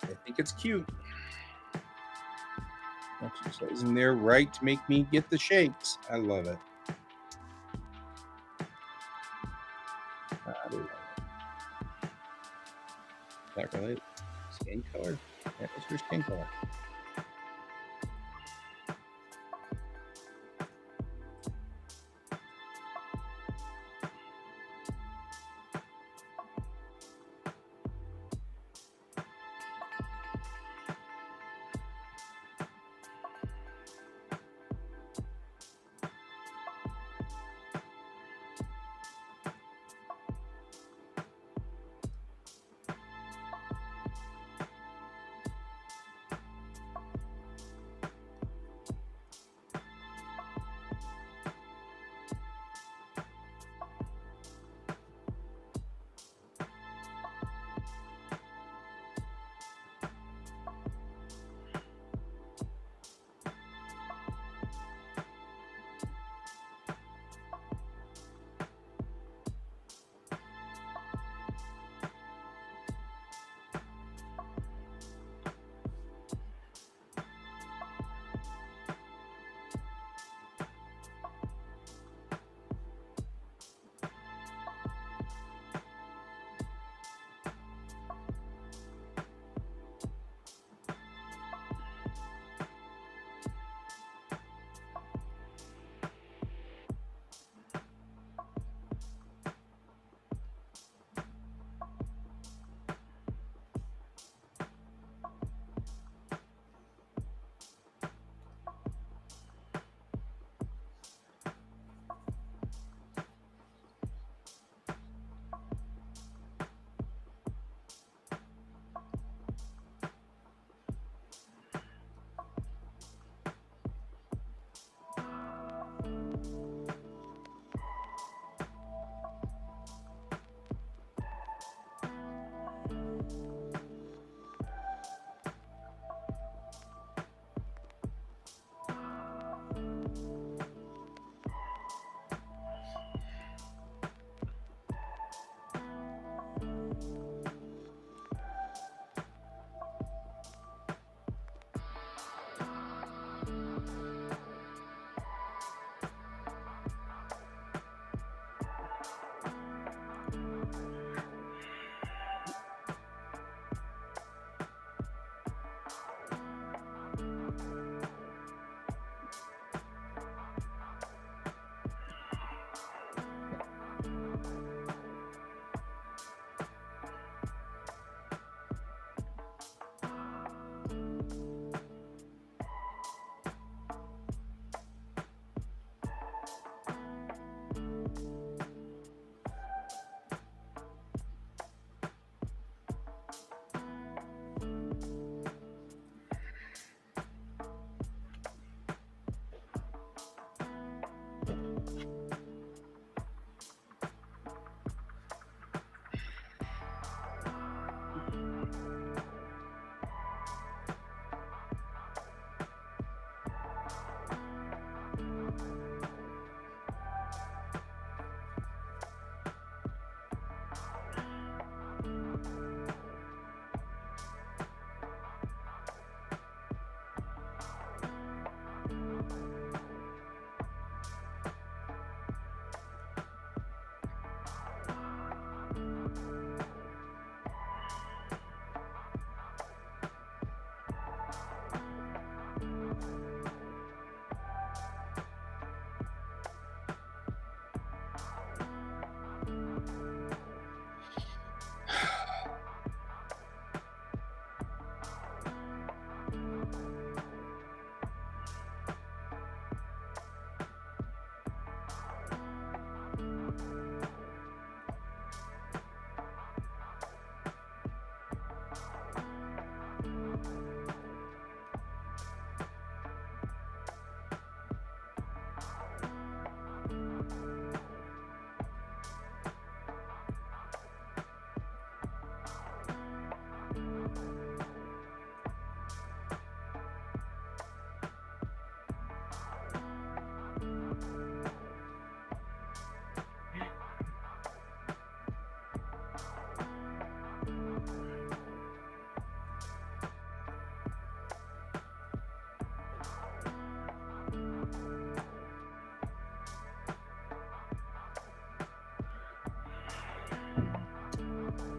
I think it's cute. Exercising there right to make me get the shakes. I love it. I love it. Is that related? Skin color? That was her skin color.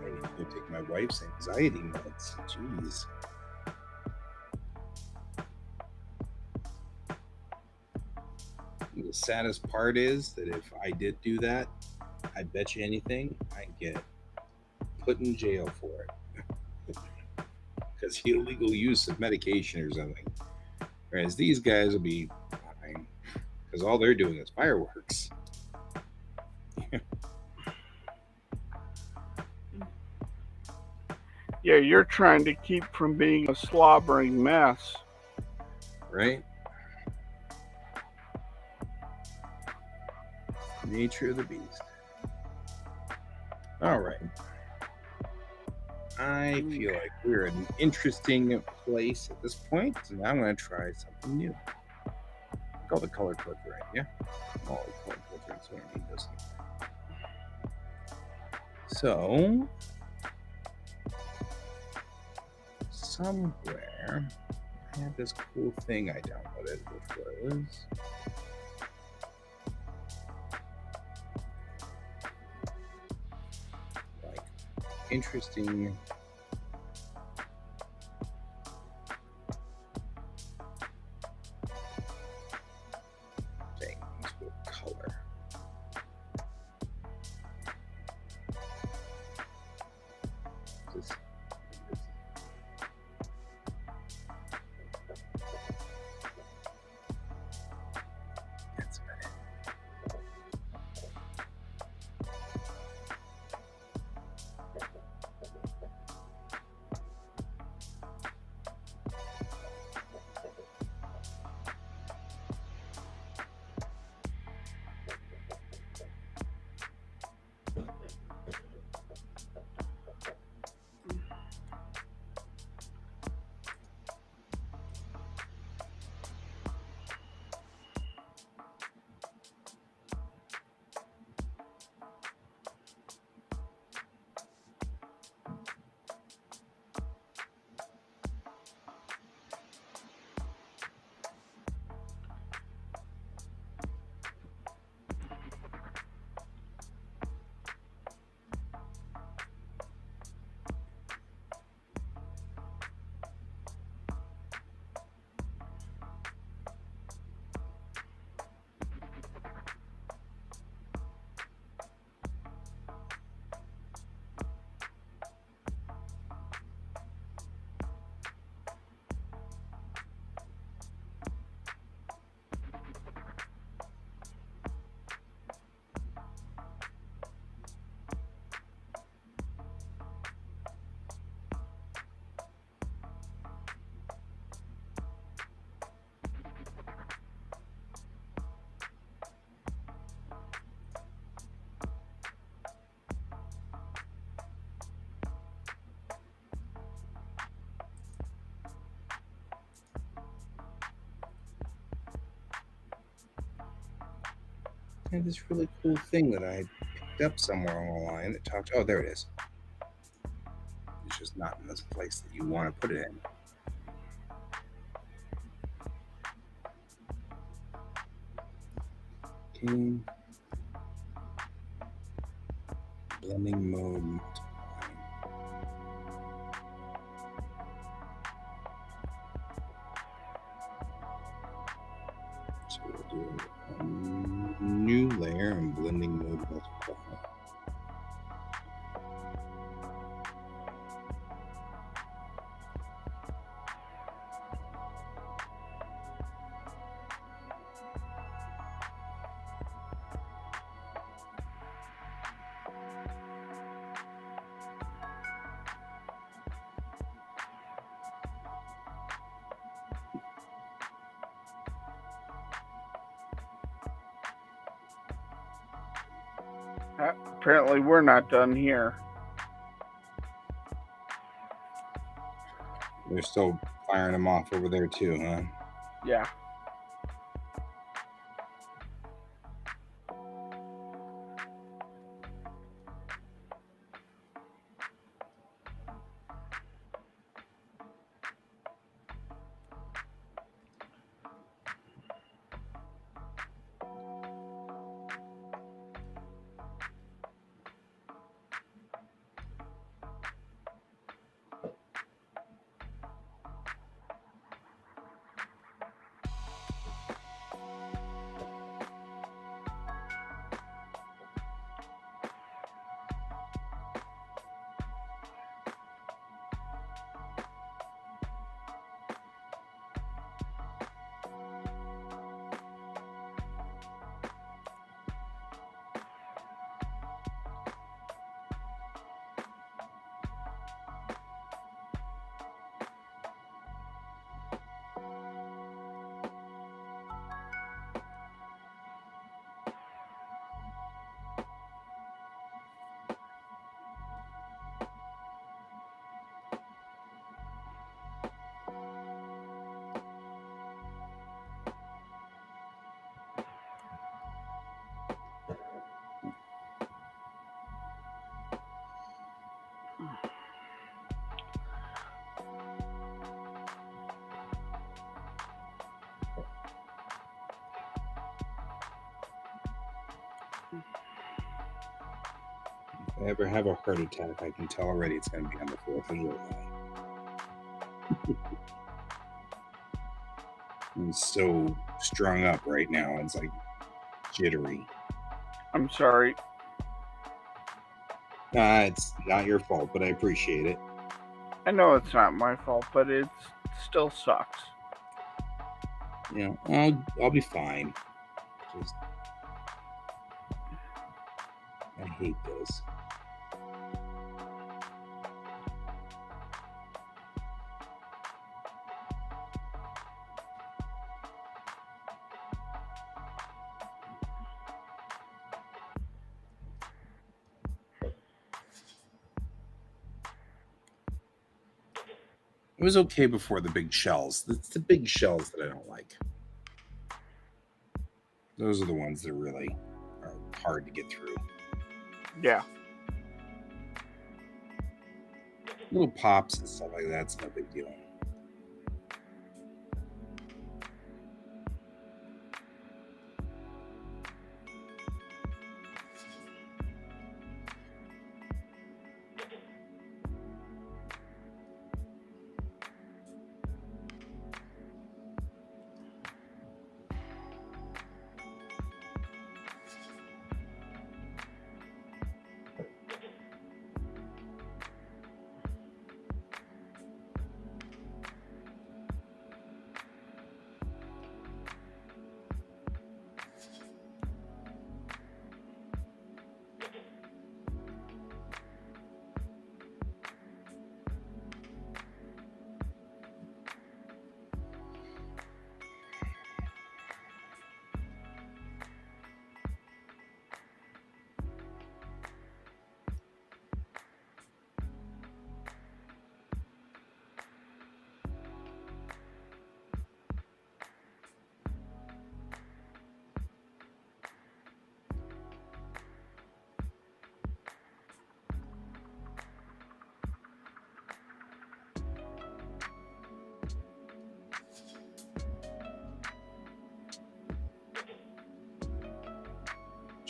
I need to take my wife's anxiety meds. Jeez. The saddest part is that if I did do that, I bet you anything I'd get put in jail for it. Because illegal use of medication or something. Whereas these guys will be fine. Because all they're doing is fireworks. Yeah, you're trying to keep from being a slobbering mess. Right? Nature of the beast. All right. I feel like we're in an interesting place at this point, and I'm going to try something new. Call the color clicker, right? Yeah. Oh, color clicker. That's what I need this. So, somewhere I had this cool thing I downloaded, which was like interesting things with color. This that's about it. I had this really cool thing that I picked up somewhere online that talked. Oh, there it is. It's just not in this place that you want to put it in. 15. Blending mode. So we'll do a new layer and blending mode multiply. Apparently, we're not done here. They're still firing them off over there too, huh? Yeah. If I ever have a heart attack, I can tell already it's going to be on the 4th of July. I'm so strung up right now. It's like jittery. I'm sorry. It's not your fault, but I appreciate it. I know it's not my fault, but it still sucks. You know, I'll be fine. Just, I hate this. It was okay before the big shells. It's the big shells that I don't like. Those are the ones that really are hard to get through. Yeah. Little pops and stuff like that's no big deal.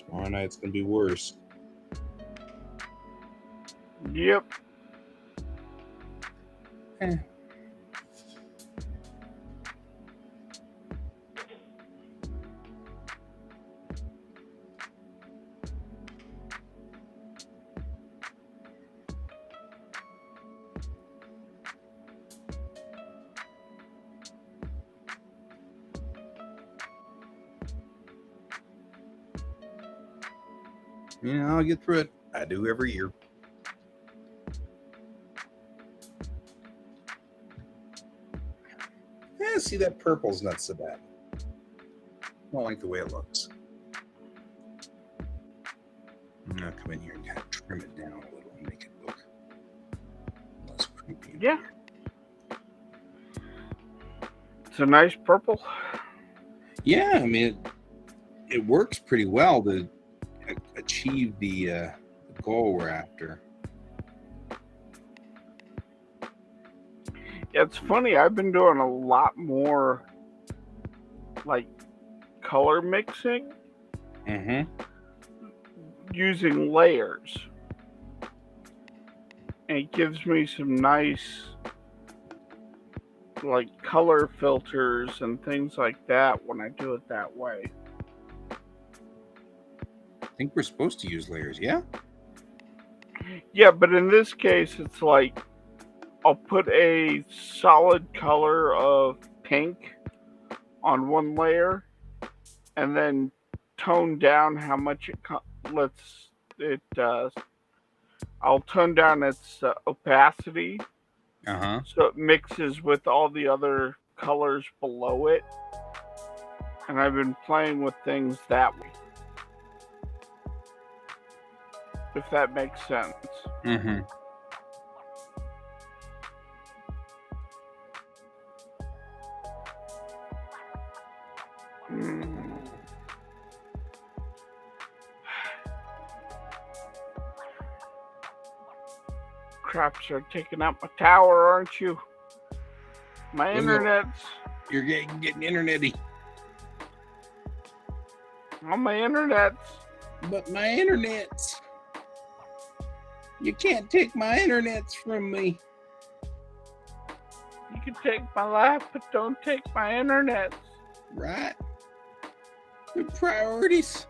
Tomorrow night it's gonna be worse. Yep. Eh. Yeah, I'll get through it. I do every year. Yeah, see, that purple's not so bad. I don't like the way it looks. I'm gonna come in here and kind of trim it down a little and make it look less creepy. Yeah. It's a nice purple. Yeah, I mean, it works pretty well to achieve the goal we're after. Yeah, it's funny. I've been doing a lot more like color mixing using layers. And it gives me some nice like color filters and things like that when I do it that way. I think we're supposed to use layers, yeah? Yeah, but in this case, it's like I'll put a solid color of pink on one layer and then tone down how much it does. I'll tone down its opacity so it mixes with all the other colors below it. And I've been playing with things that way. If that makes sense. Craps are taking out my tower, aren't you? My internet's... You're getting internety. On my internet's... But my internet's... You can't take my internets from me. You can take my life, but don't take my internets. Right? Good priorities.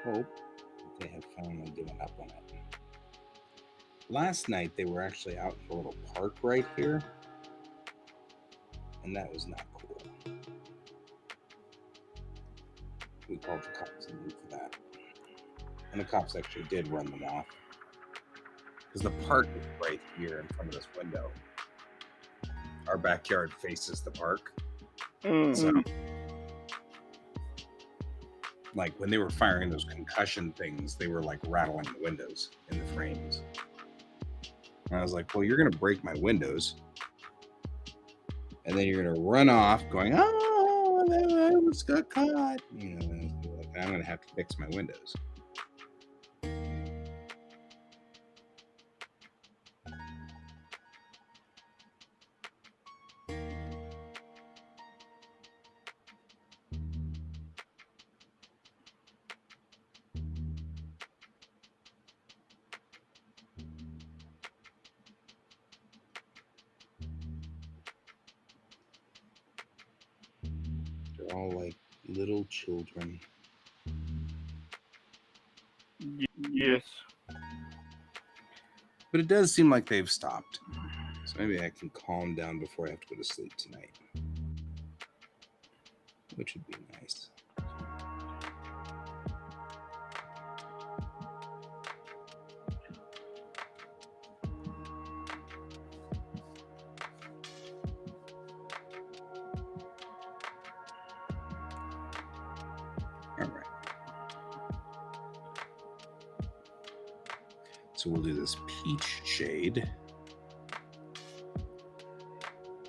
hope they have finally given up on it. Last night, they were actually out in a little park right here, and that was not cool. We called the cops for that. And the cops actually did run them off. Because the park is right here in front of this window. Our backyard faces the park. Mm-hmm. So, like, when they were firing those concussion things, they were, like, rattling the windows in the frames. And I was like, well, you're going to break my windows. And then you're going to run off going, oh, I almost got caught. You know, I'm going to have to fix my windows. They're all like little children. Yes. But it does seem like they've stopped. So maybe I can calm down before I have to go to sleep tonight. Which would be nice. All right. So we'll do this peach shade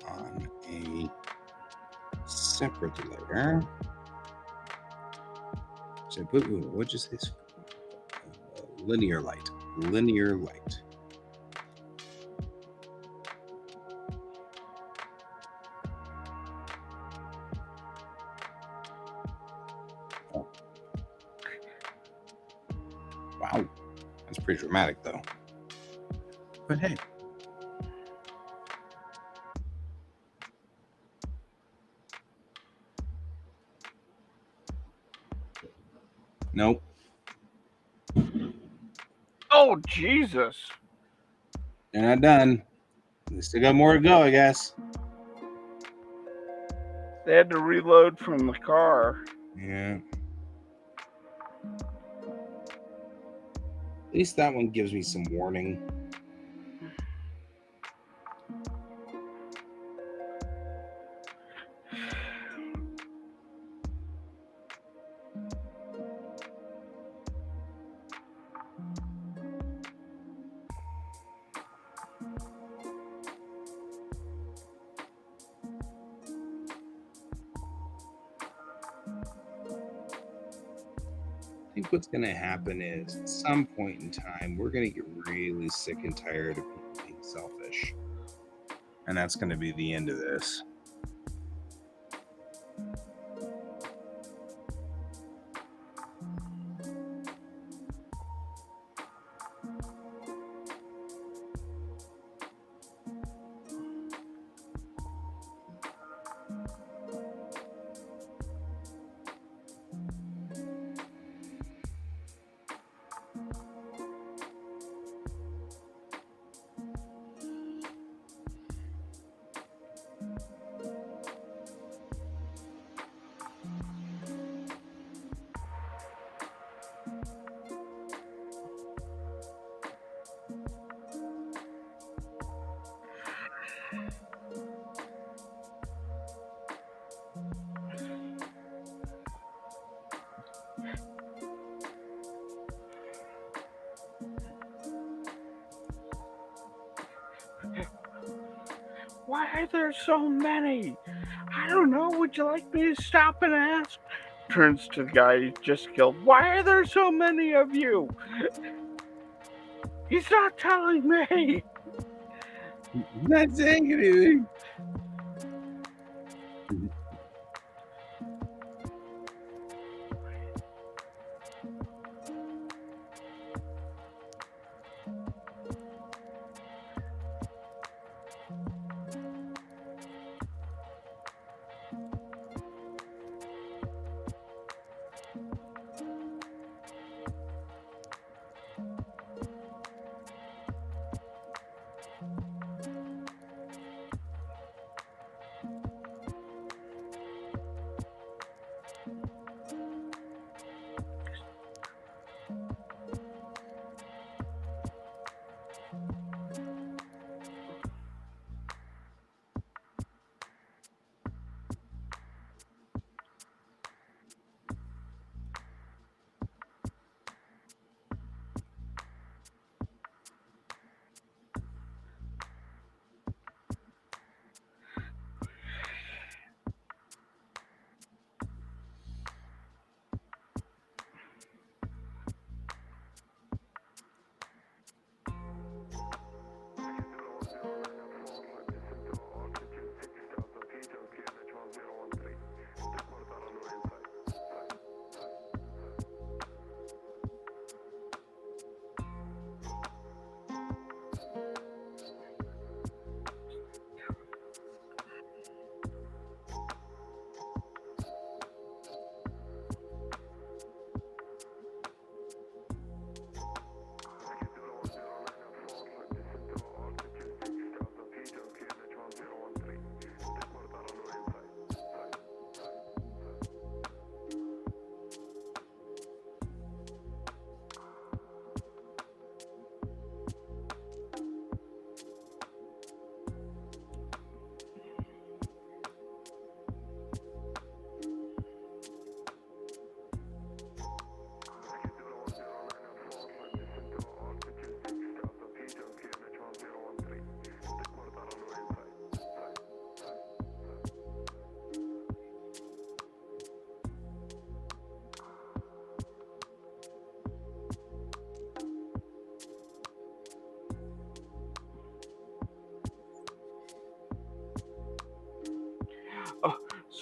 on a separate layer. So what'd you say? Linear light. Linear light. Oh. Wow. That's pretty dramatic, though. But hey. Nope. Oh, Jesus. They're not done. They still got more to go, I guess. They had to reload from the car. Yeah. At least that one gives me some warning. I think what's going to happen is at some point in time, we're going to get really sick and tired of people being selfish. And that's going to be the end of this. Why are there so many? I don't know. Would you like me to stop and ask? Turns to the guy he just killed. Why are there so many of you? He's not telling me. I'm not saying anything.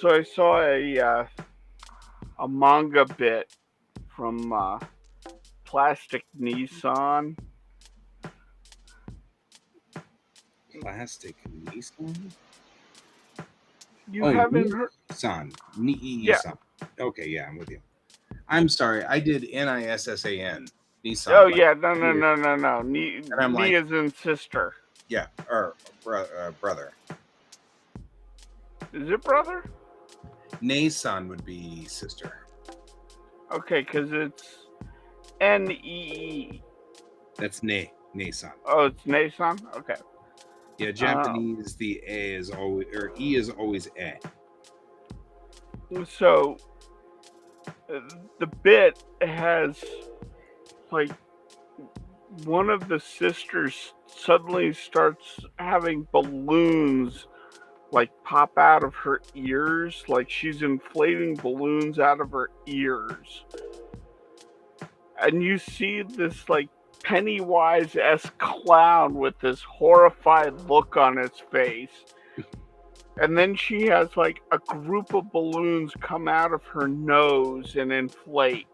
So I saw a manga bit from Plastic Nissan. Plastic Nissan? You haven't heard? Nissan. Yeah. Nissan. Okay, yeah, I'm with you. I'm sorry. I did Nissan. Nissan. Oh yeah, no. Ni I'm like, as in sister. yeah, or brother. Is it brother? Nissan would be sister. Okay, because it's N-E-E. That's Nissan. Oh, it's Nissan? Okay. Yeah, Japanese, the A is always, or E is always A. So, the bit has, like, one of the sisters suddenly starts having balloons, like, pop out of her ears. Like, she's inflating balloons out of her ears. And you see this, like, Pennywise-esque clown with this horrified look on its face. And then she has, like, a group of balloons come out of her nose and inflate.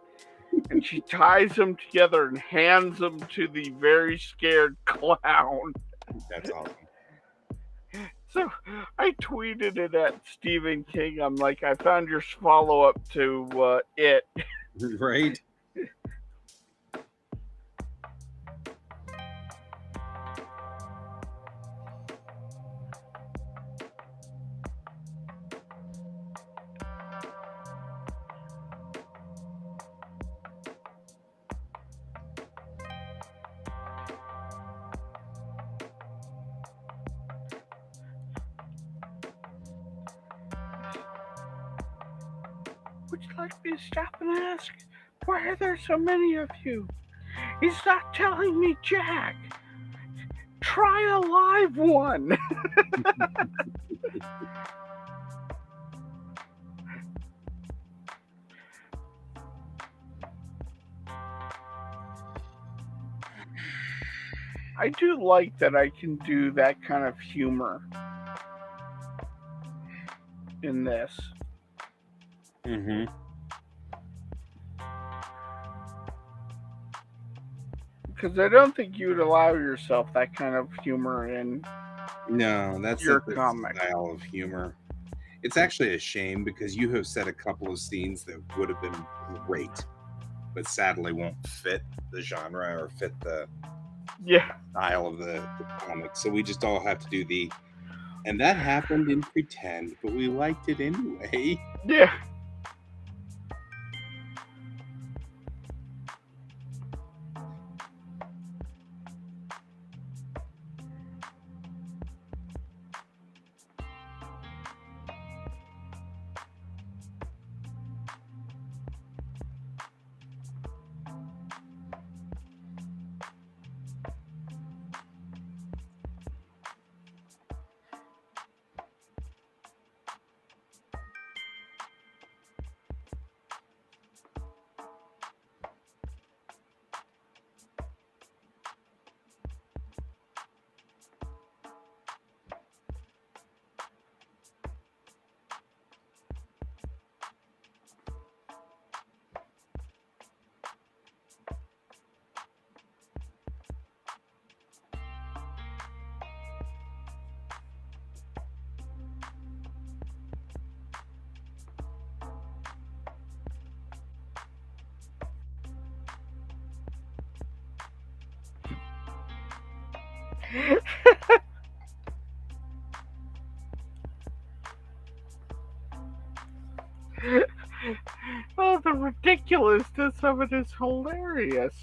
And she ties them together and hands them to the very scared clown. That's awesome. So I tweeted it at Stephen King. I'm like, I found your follow-up to It. Right? Would you like me to stop and ask, why are there so many of you? He's not telling me Jack. Try a live one. I do like that I can do that kind of humor in this. Mm-hmm. Because I don't think you'd allow yourself that kind of humor in No, that's your not the comic. style of humor. It's actually a shame because you have said a couple of scenes that would have been great, but sadly won't fit the genre or fit the style of the comic. So we just all have to do the, and that happened in pretend, but we liked it anyway. Yeah. Oh, the ridiculousness of it is hilarious.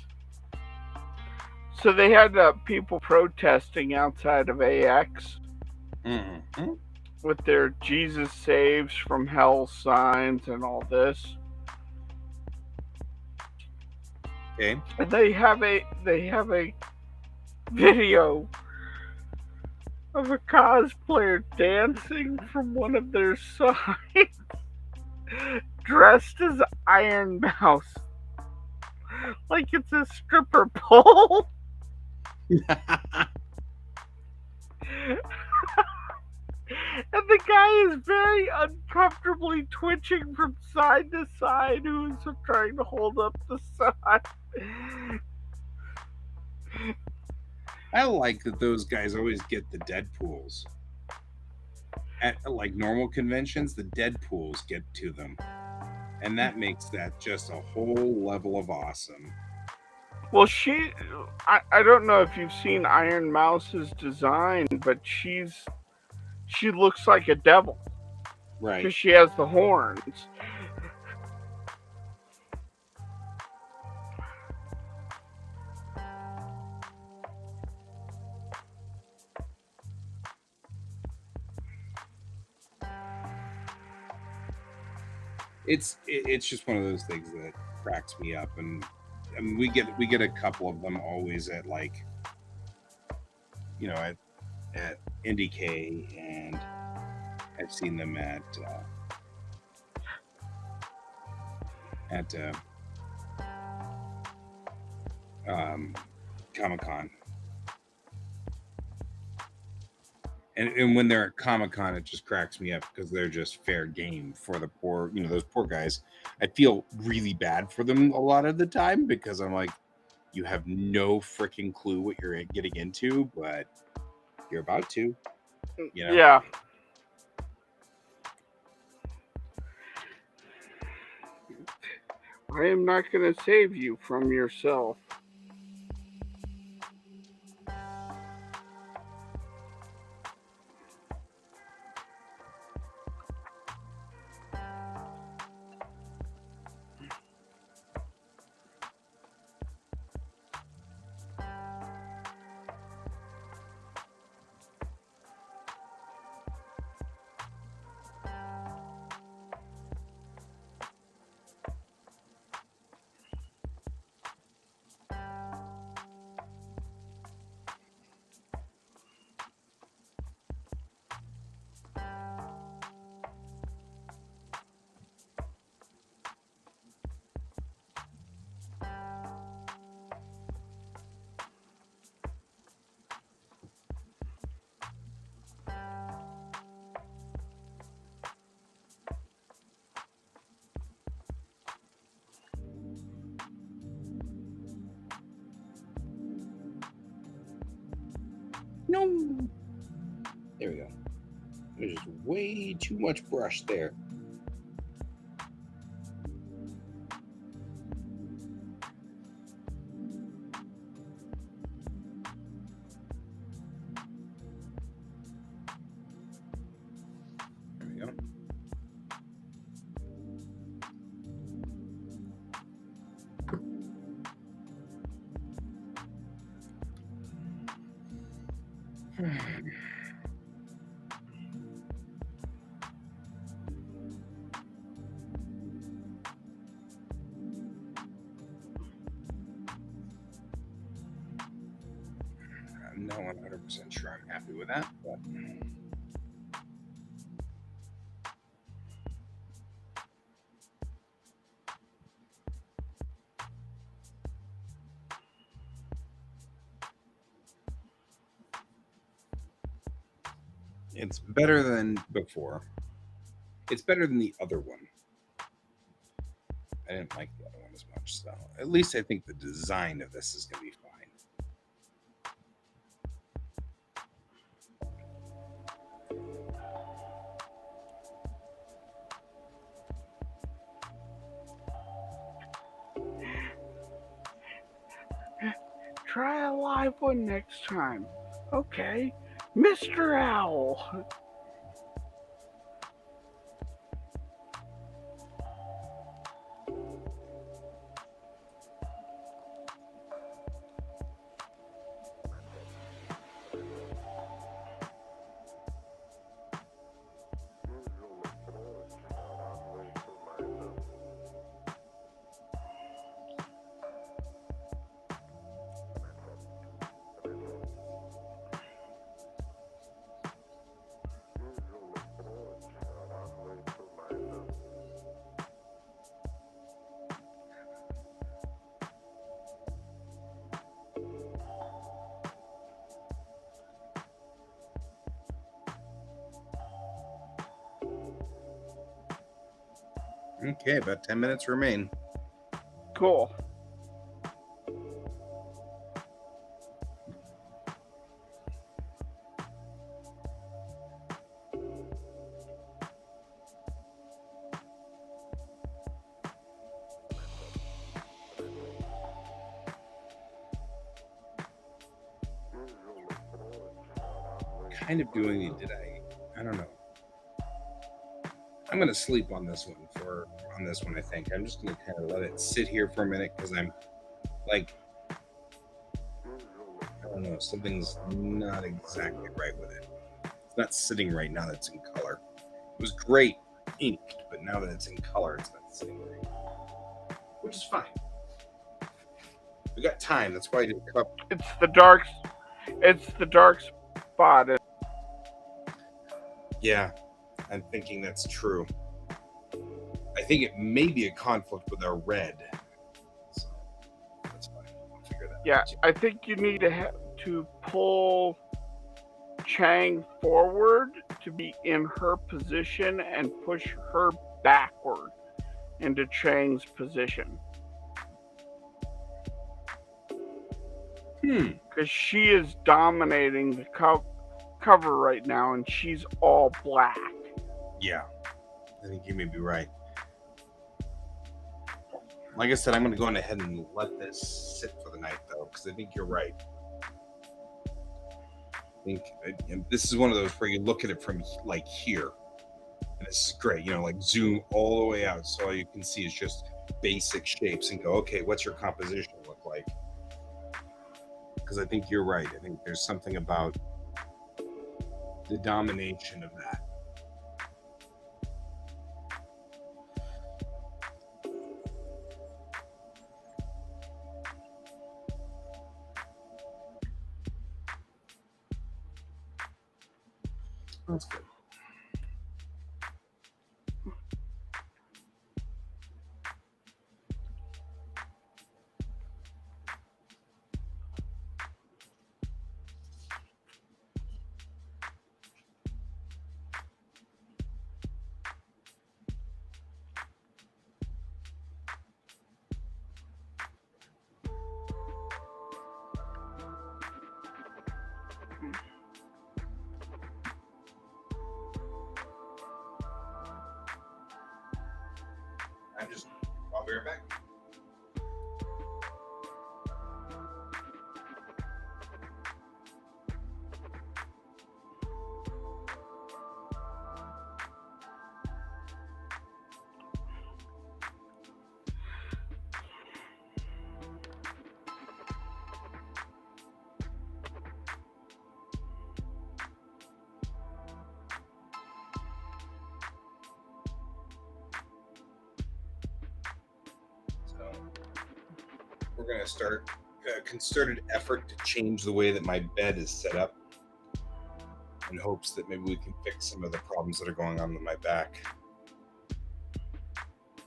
So they had people protesting outside of AX Mm-hmm. with their Jesus saves from hell signs and all this. Okay. And they have a video of a cosplayer dancing from one of their signs, dressed as Iron Mouse, like it's a stripper pole. And the guy guy is very uncomfortably twitching from side to side, who's trying to hold up the sign. I like that those guys always get the Deadpools. At like normal conventions, the Deadpools get to them. And that makes that just a whole level of awesome. Well, I don't know if you've seen Iron Mouse's design, but she looks like a devil. Right. Because she has the horns. It's just one of those things that cracks me up, and I mean, we get a couple of them always at like, you know, at IndieK, and I've seen them at Comic-Con. And when they're at Comic-Con, it just cracks me up because they're just fair game for the poor, you know, those poor guys. I feel really bad for them a lot of the time because I'm like, you have no freaking clue what you're getting into, but you're about to, you know? Yeah. I am not going to save you from yourself. No. There we go. There's just way too much brush there. There we go. I'm not 100% sure I'm happy with that, but it's better than before. It's better than the other one. I didn't like the other one as much, so at least I think the design of this is going to be fine. Try a live one next time. Okay. Mr. Owl. Okay, about 10 minutes remain. Cool. Kind of doing it, I don't know. I'm gonna sleep on this one I think. I'm just gonna kind of let it sit here for a minute because I'm like, I don't know, something's not exactly right with it. It's not sitting right now that it's in color. It was great inked, but now that it's in color, it's not sitting right. Which is fine. We got time. That's why I did a cup. It's the dark spot. Yeah, I'm thinking that's true. I think it may be a conflict with our red. So that's fine. We'll figure that Yeah, out. I think you need to pull Chang forward to be in her position and push her backward into Chang's position. Because she is dominating the cover right now, and she's all black. Yeah, I think you may be right. Like I said, I'm going to go on ahead and let this sit for the night, though, because I think you're right. I think this is one of those where you look at it from like here, and this is great. Like zoom all the way out, so all you can see is just basic shapes, and go, okay, what's your composition look like? Because I think you're right. I think there's something about the domination of that. That's good. I'll be right back. We're going to start a concerted effort to change the way that my bed is set up in hopes that maybe we can fix some of the problems that are going on with my back.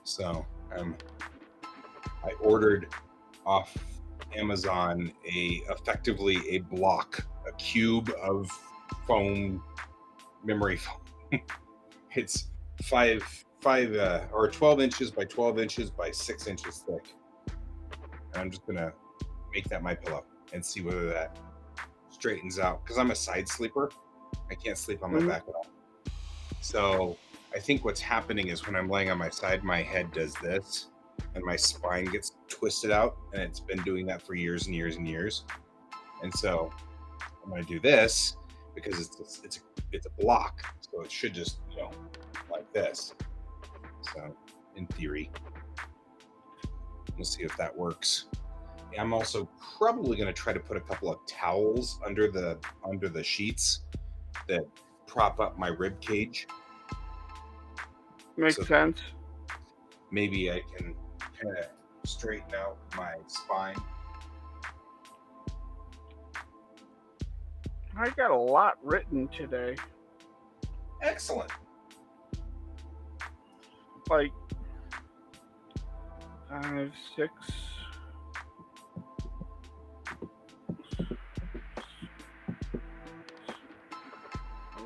So I ordered off Amazon effectively a block, a cube of foam, memory foam. It's 12 inches by 12 inches by 6 inches thick. And I'm just gonna make that my pillow and see whether that straightens out, because I'm a side sleeper. I can't sleep on my back at all. So I think what's happening is when I'm laying on my side, my head does this and my spine gets twisted out, and it's been doing that for years and years and years. And so I'm going to do this because it's a block, so it should just like this. So in theory, we'll see if that works. I'm also probably going to try to put a couple of towels under the sheets that prop up my rib cage. Makes sense. Maybe I can kind of straighten out my spine. I got a lot written today. Excellent. Like 5, 6,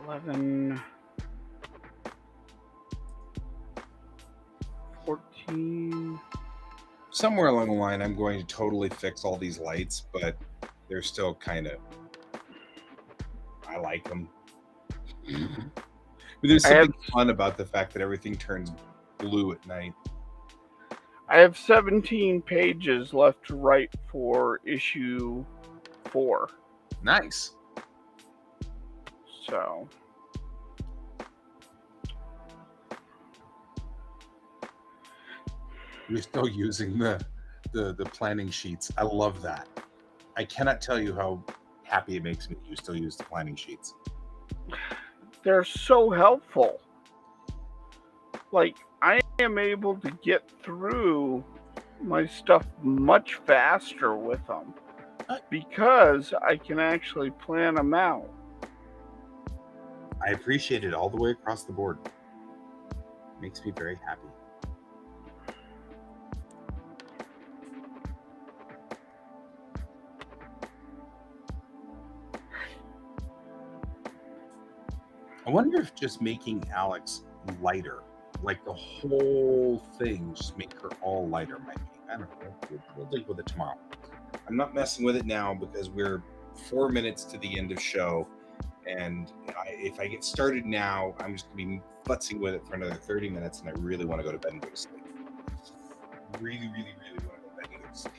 11, somewhere along the line, I'm going to totally fix all these lights, but they're still kind of. I like them. But there's something fun about the fact that everything turns blue at night. I have 17 pages left to write for issue 4. Nice. So. You're still using the planning sheets. I love that. I cannot tell you how happy it makes me that you still use the planning sheets. They're so helpful. Like, I am able to get through my stuff much faster with them because I can actually plan them out. I appreciate it all the way across the board. Makes me very happy. I wonder if just making Alex lighter, like the whole thing, just make her all lighter might be. I don't know. We'll dig with it tomorrow. I'm not messing with it now because we're 4 minutes to the end of show. And if I get started now, I'm just going to be futzing with it for another 30 minutes. And I really want to go to bed and go to sleep. Really, really, really want to go to bed and go to sleep.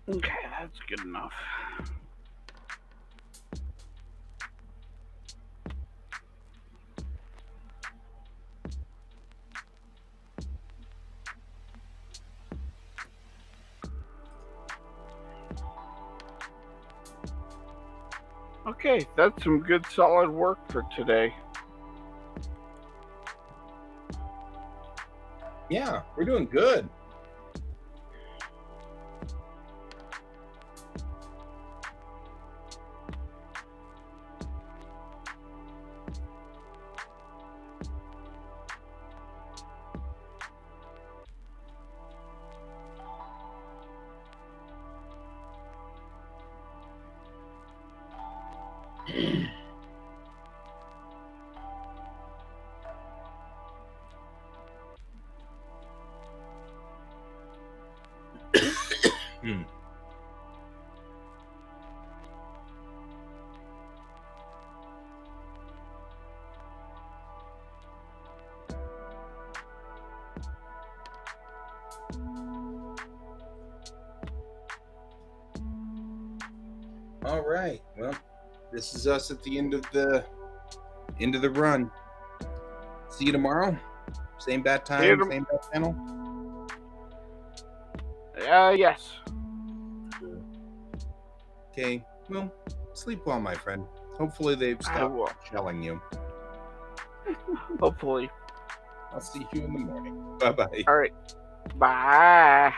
Okay, that's good enough. Okay, that's some good solid work for today. Yeah, we're doing good. All right. Well, this is us at the end of the run. See you tomorrow. Same bat time, same bat channel. Yes. Okay. Well, sleep well, my friend. Hopefully they've stopped shelling you. Hopefully. I'll see you in the morning. Bye-bye. All right. Bye.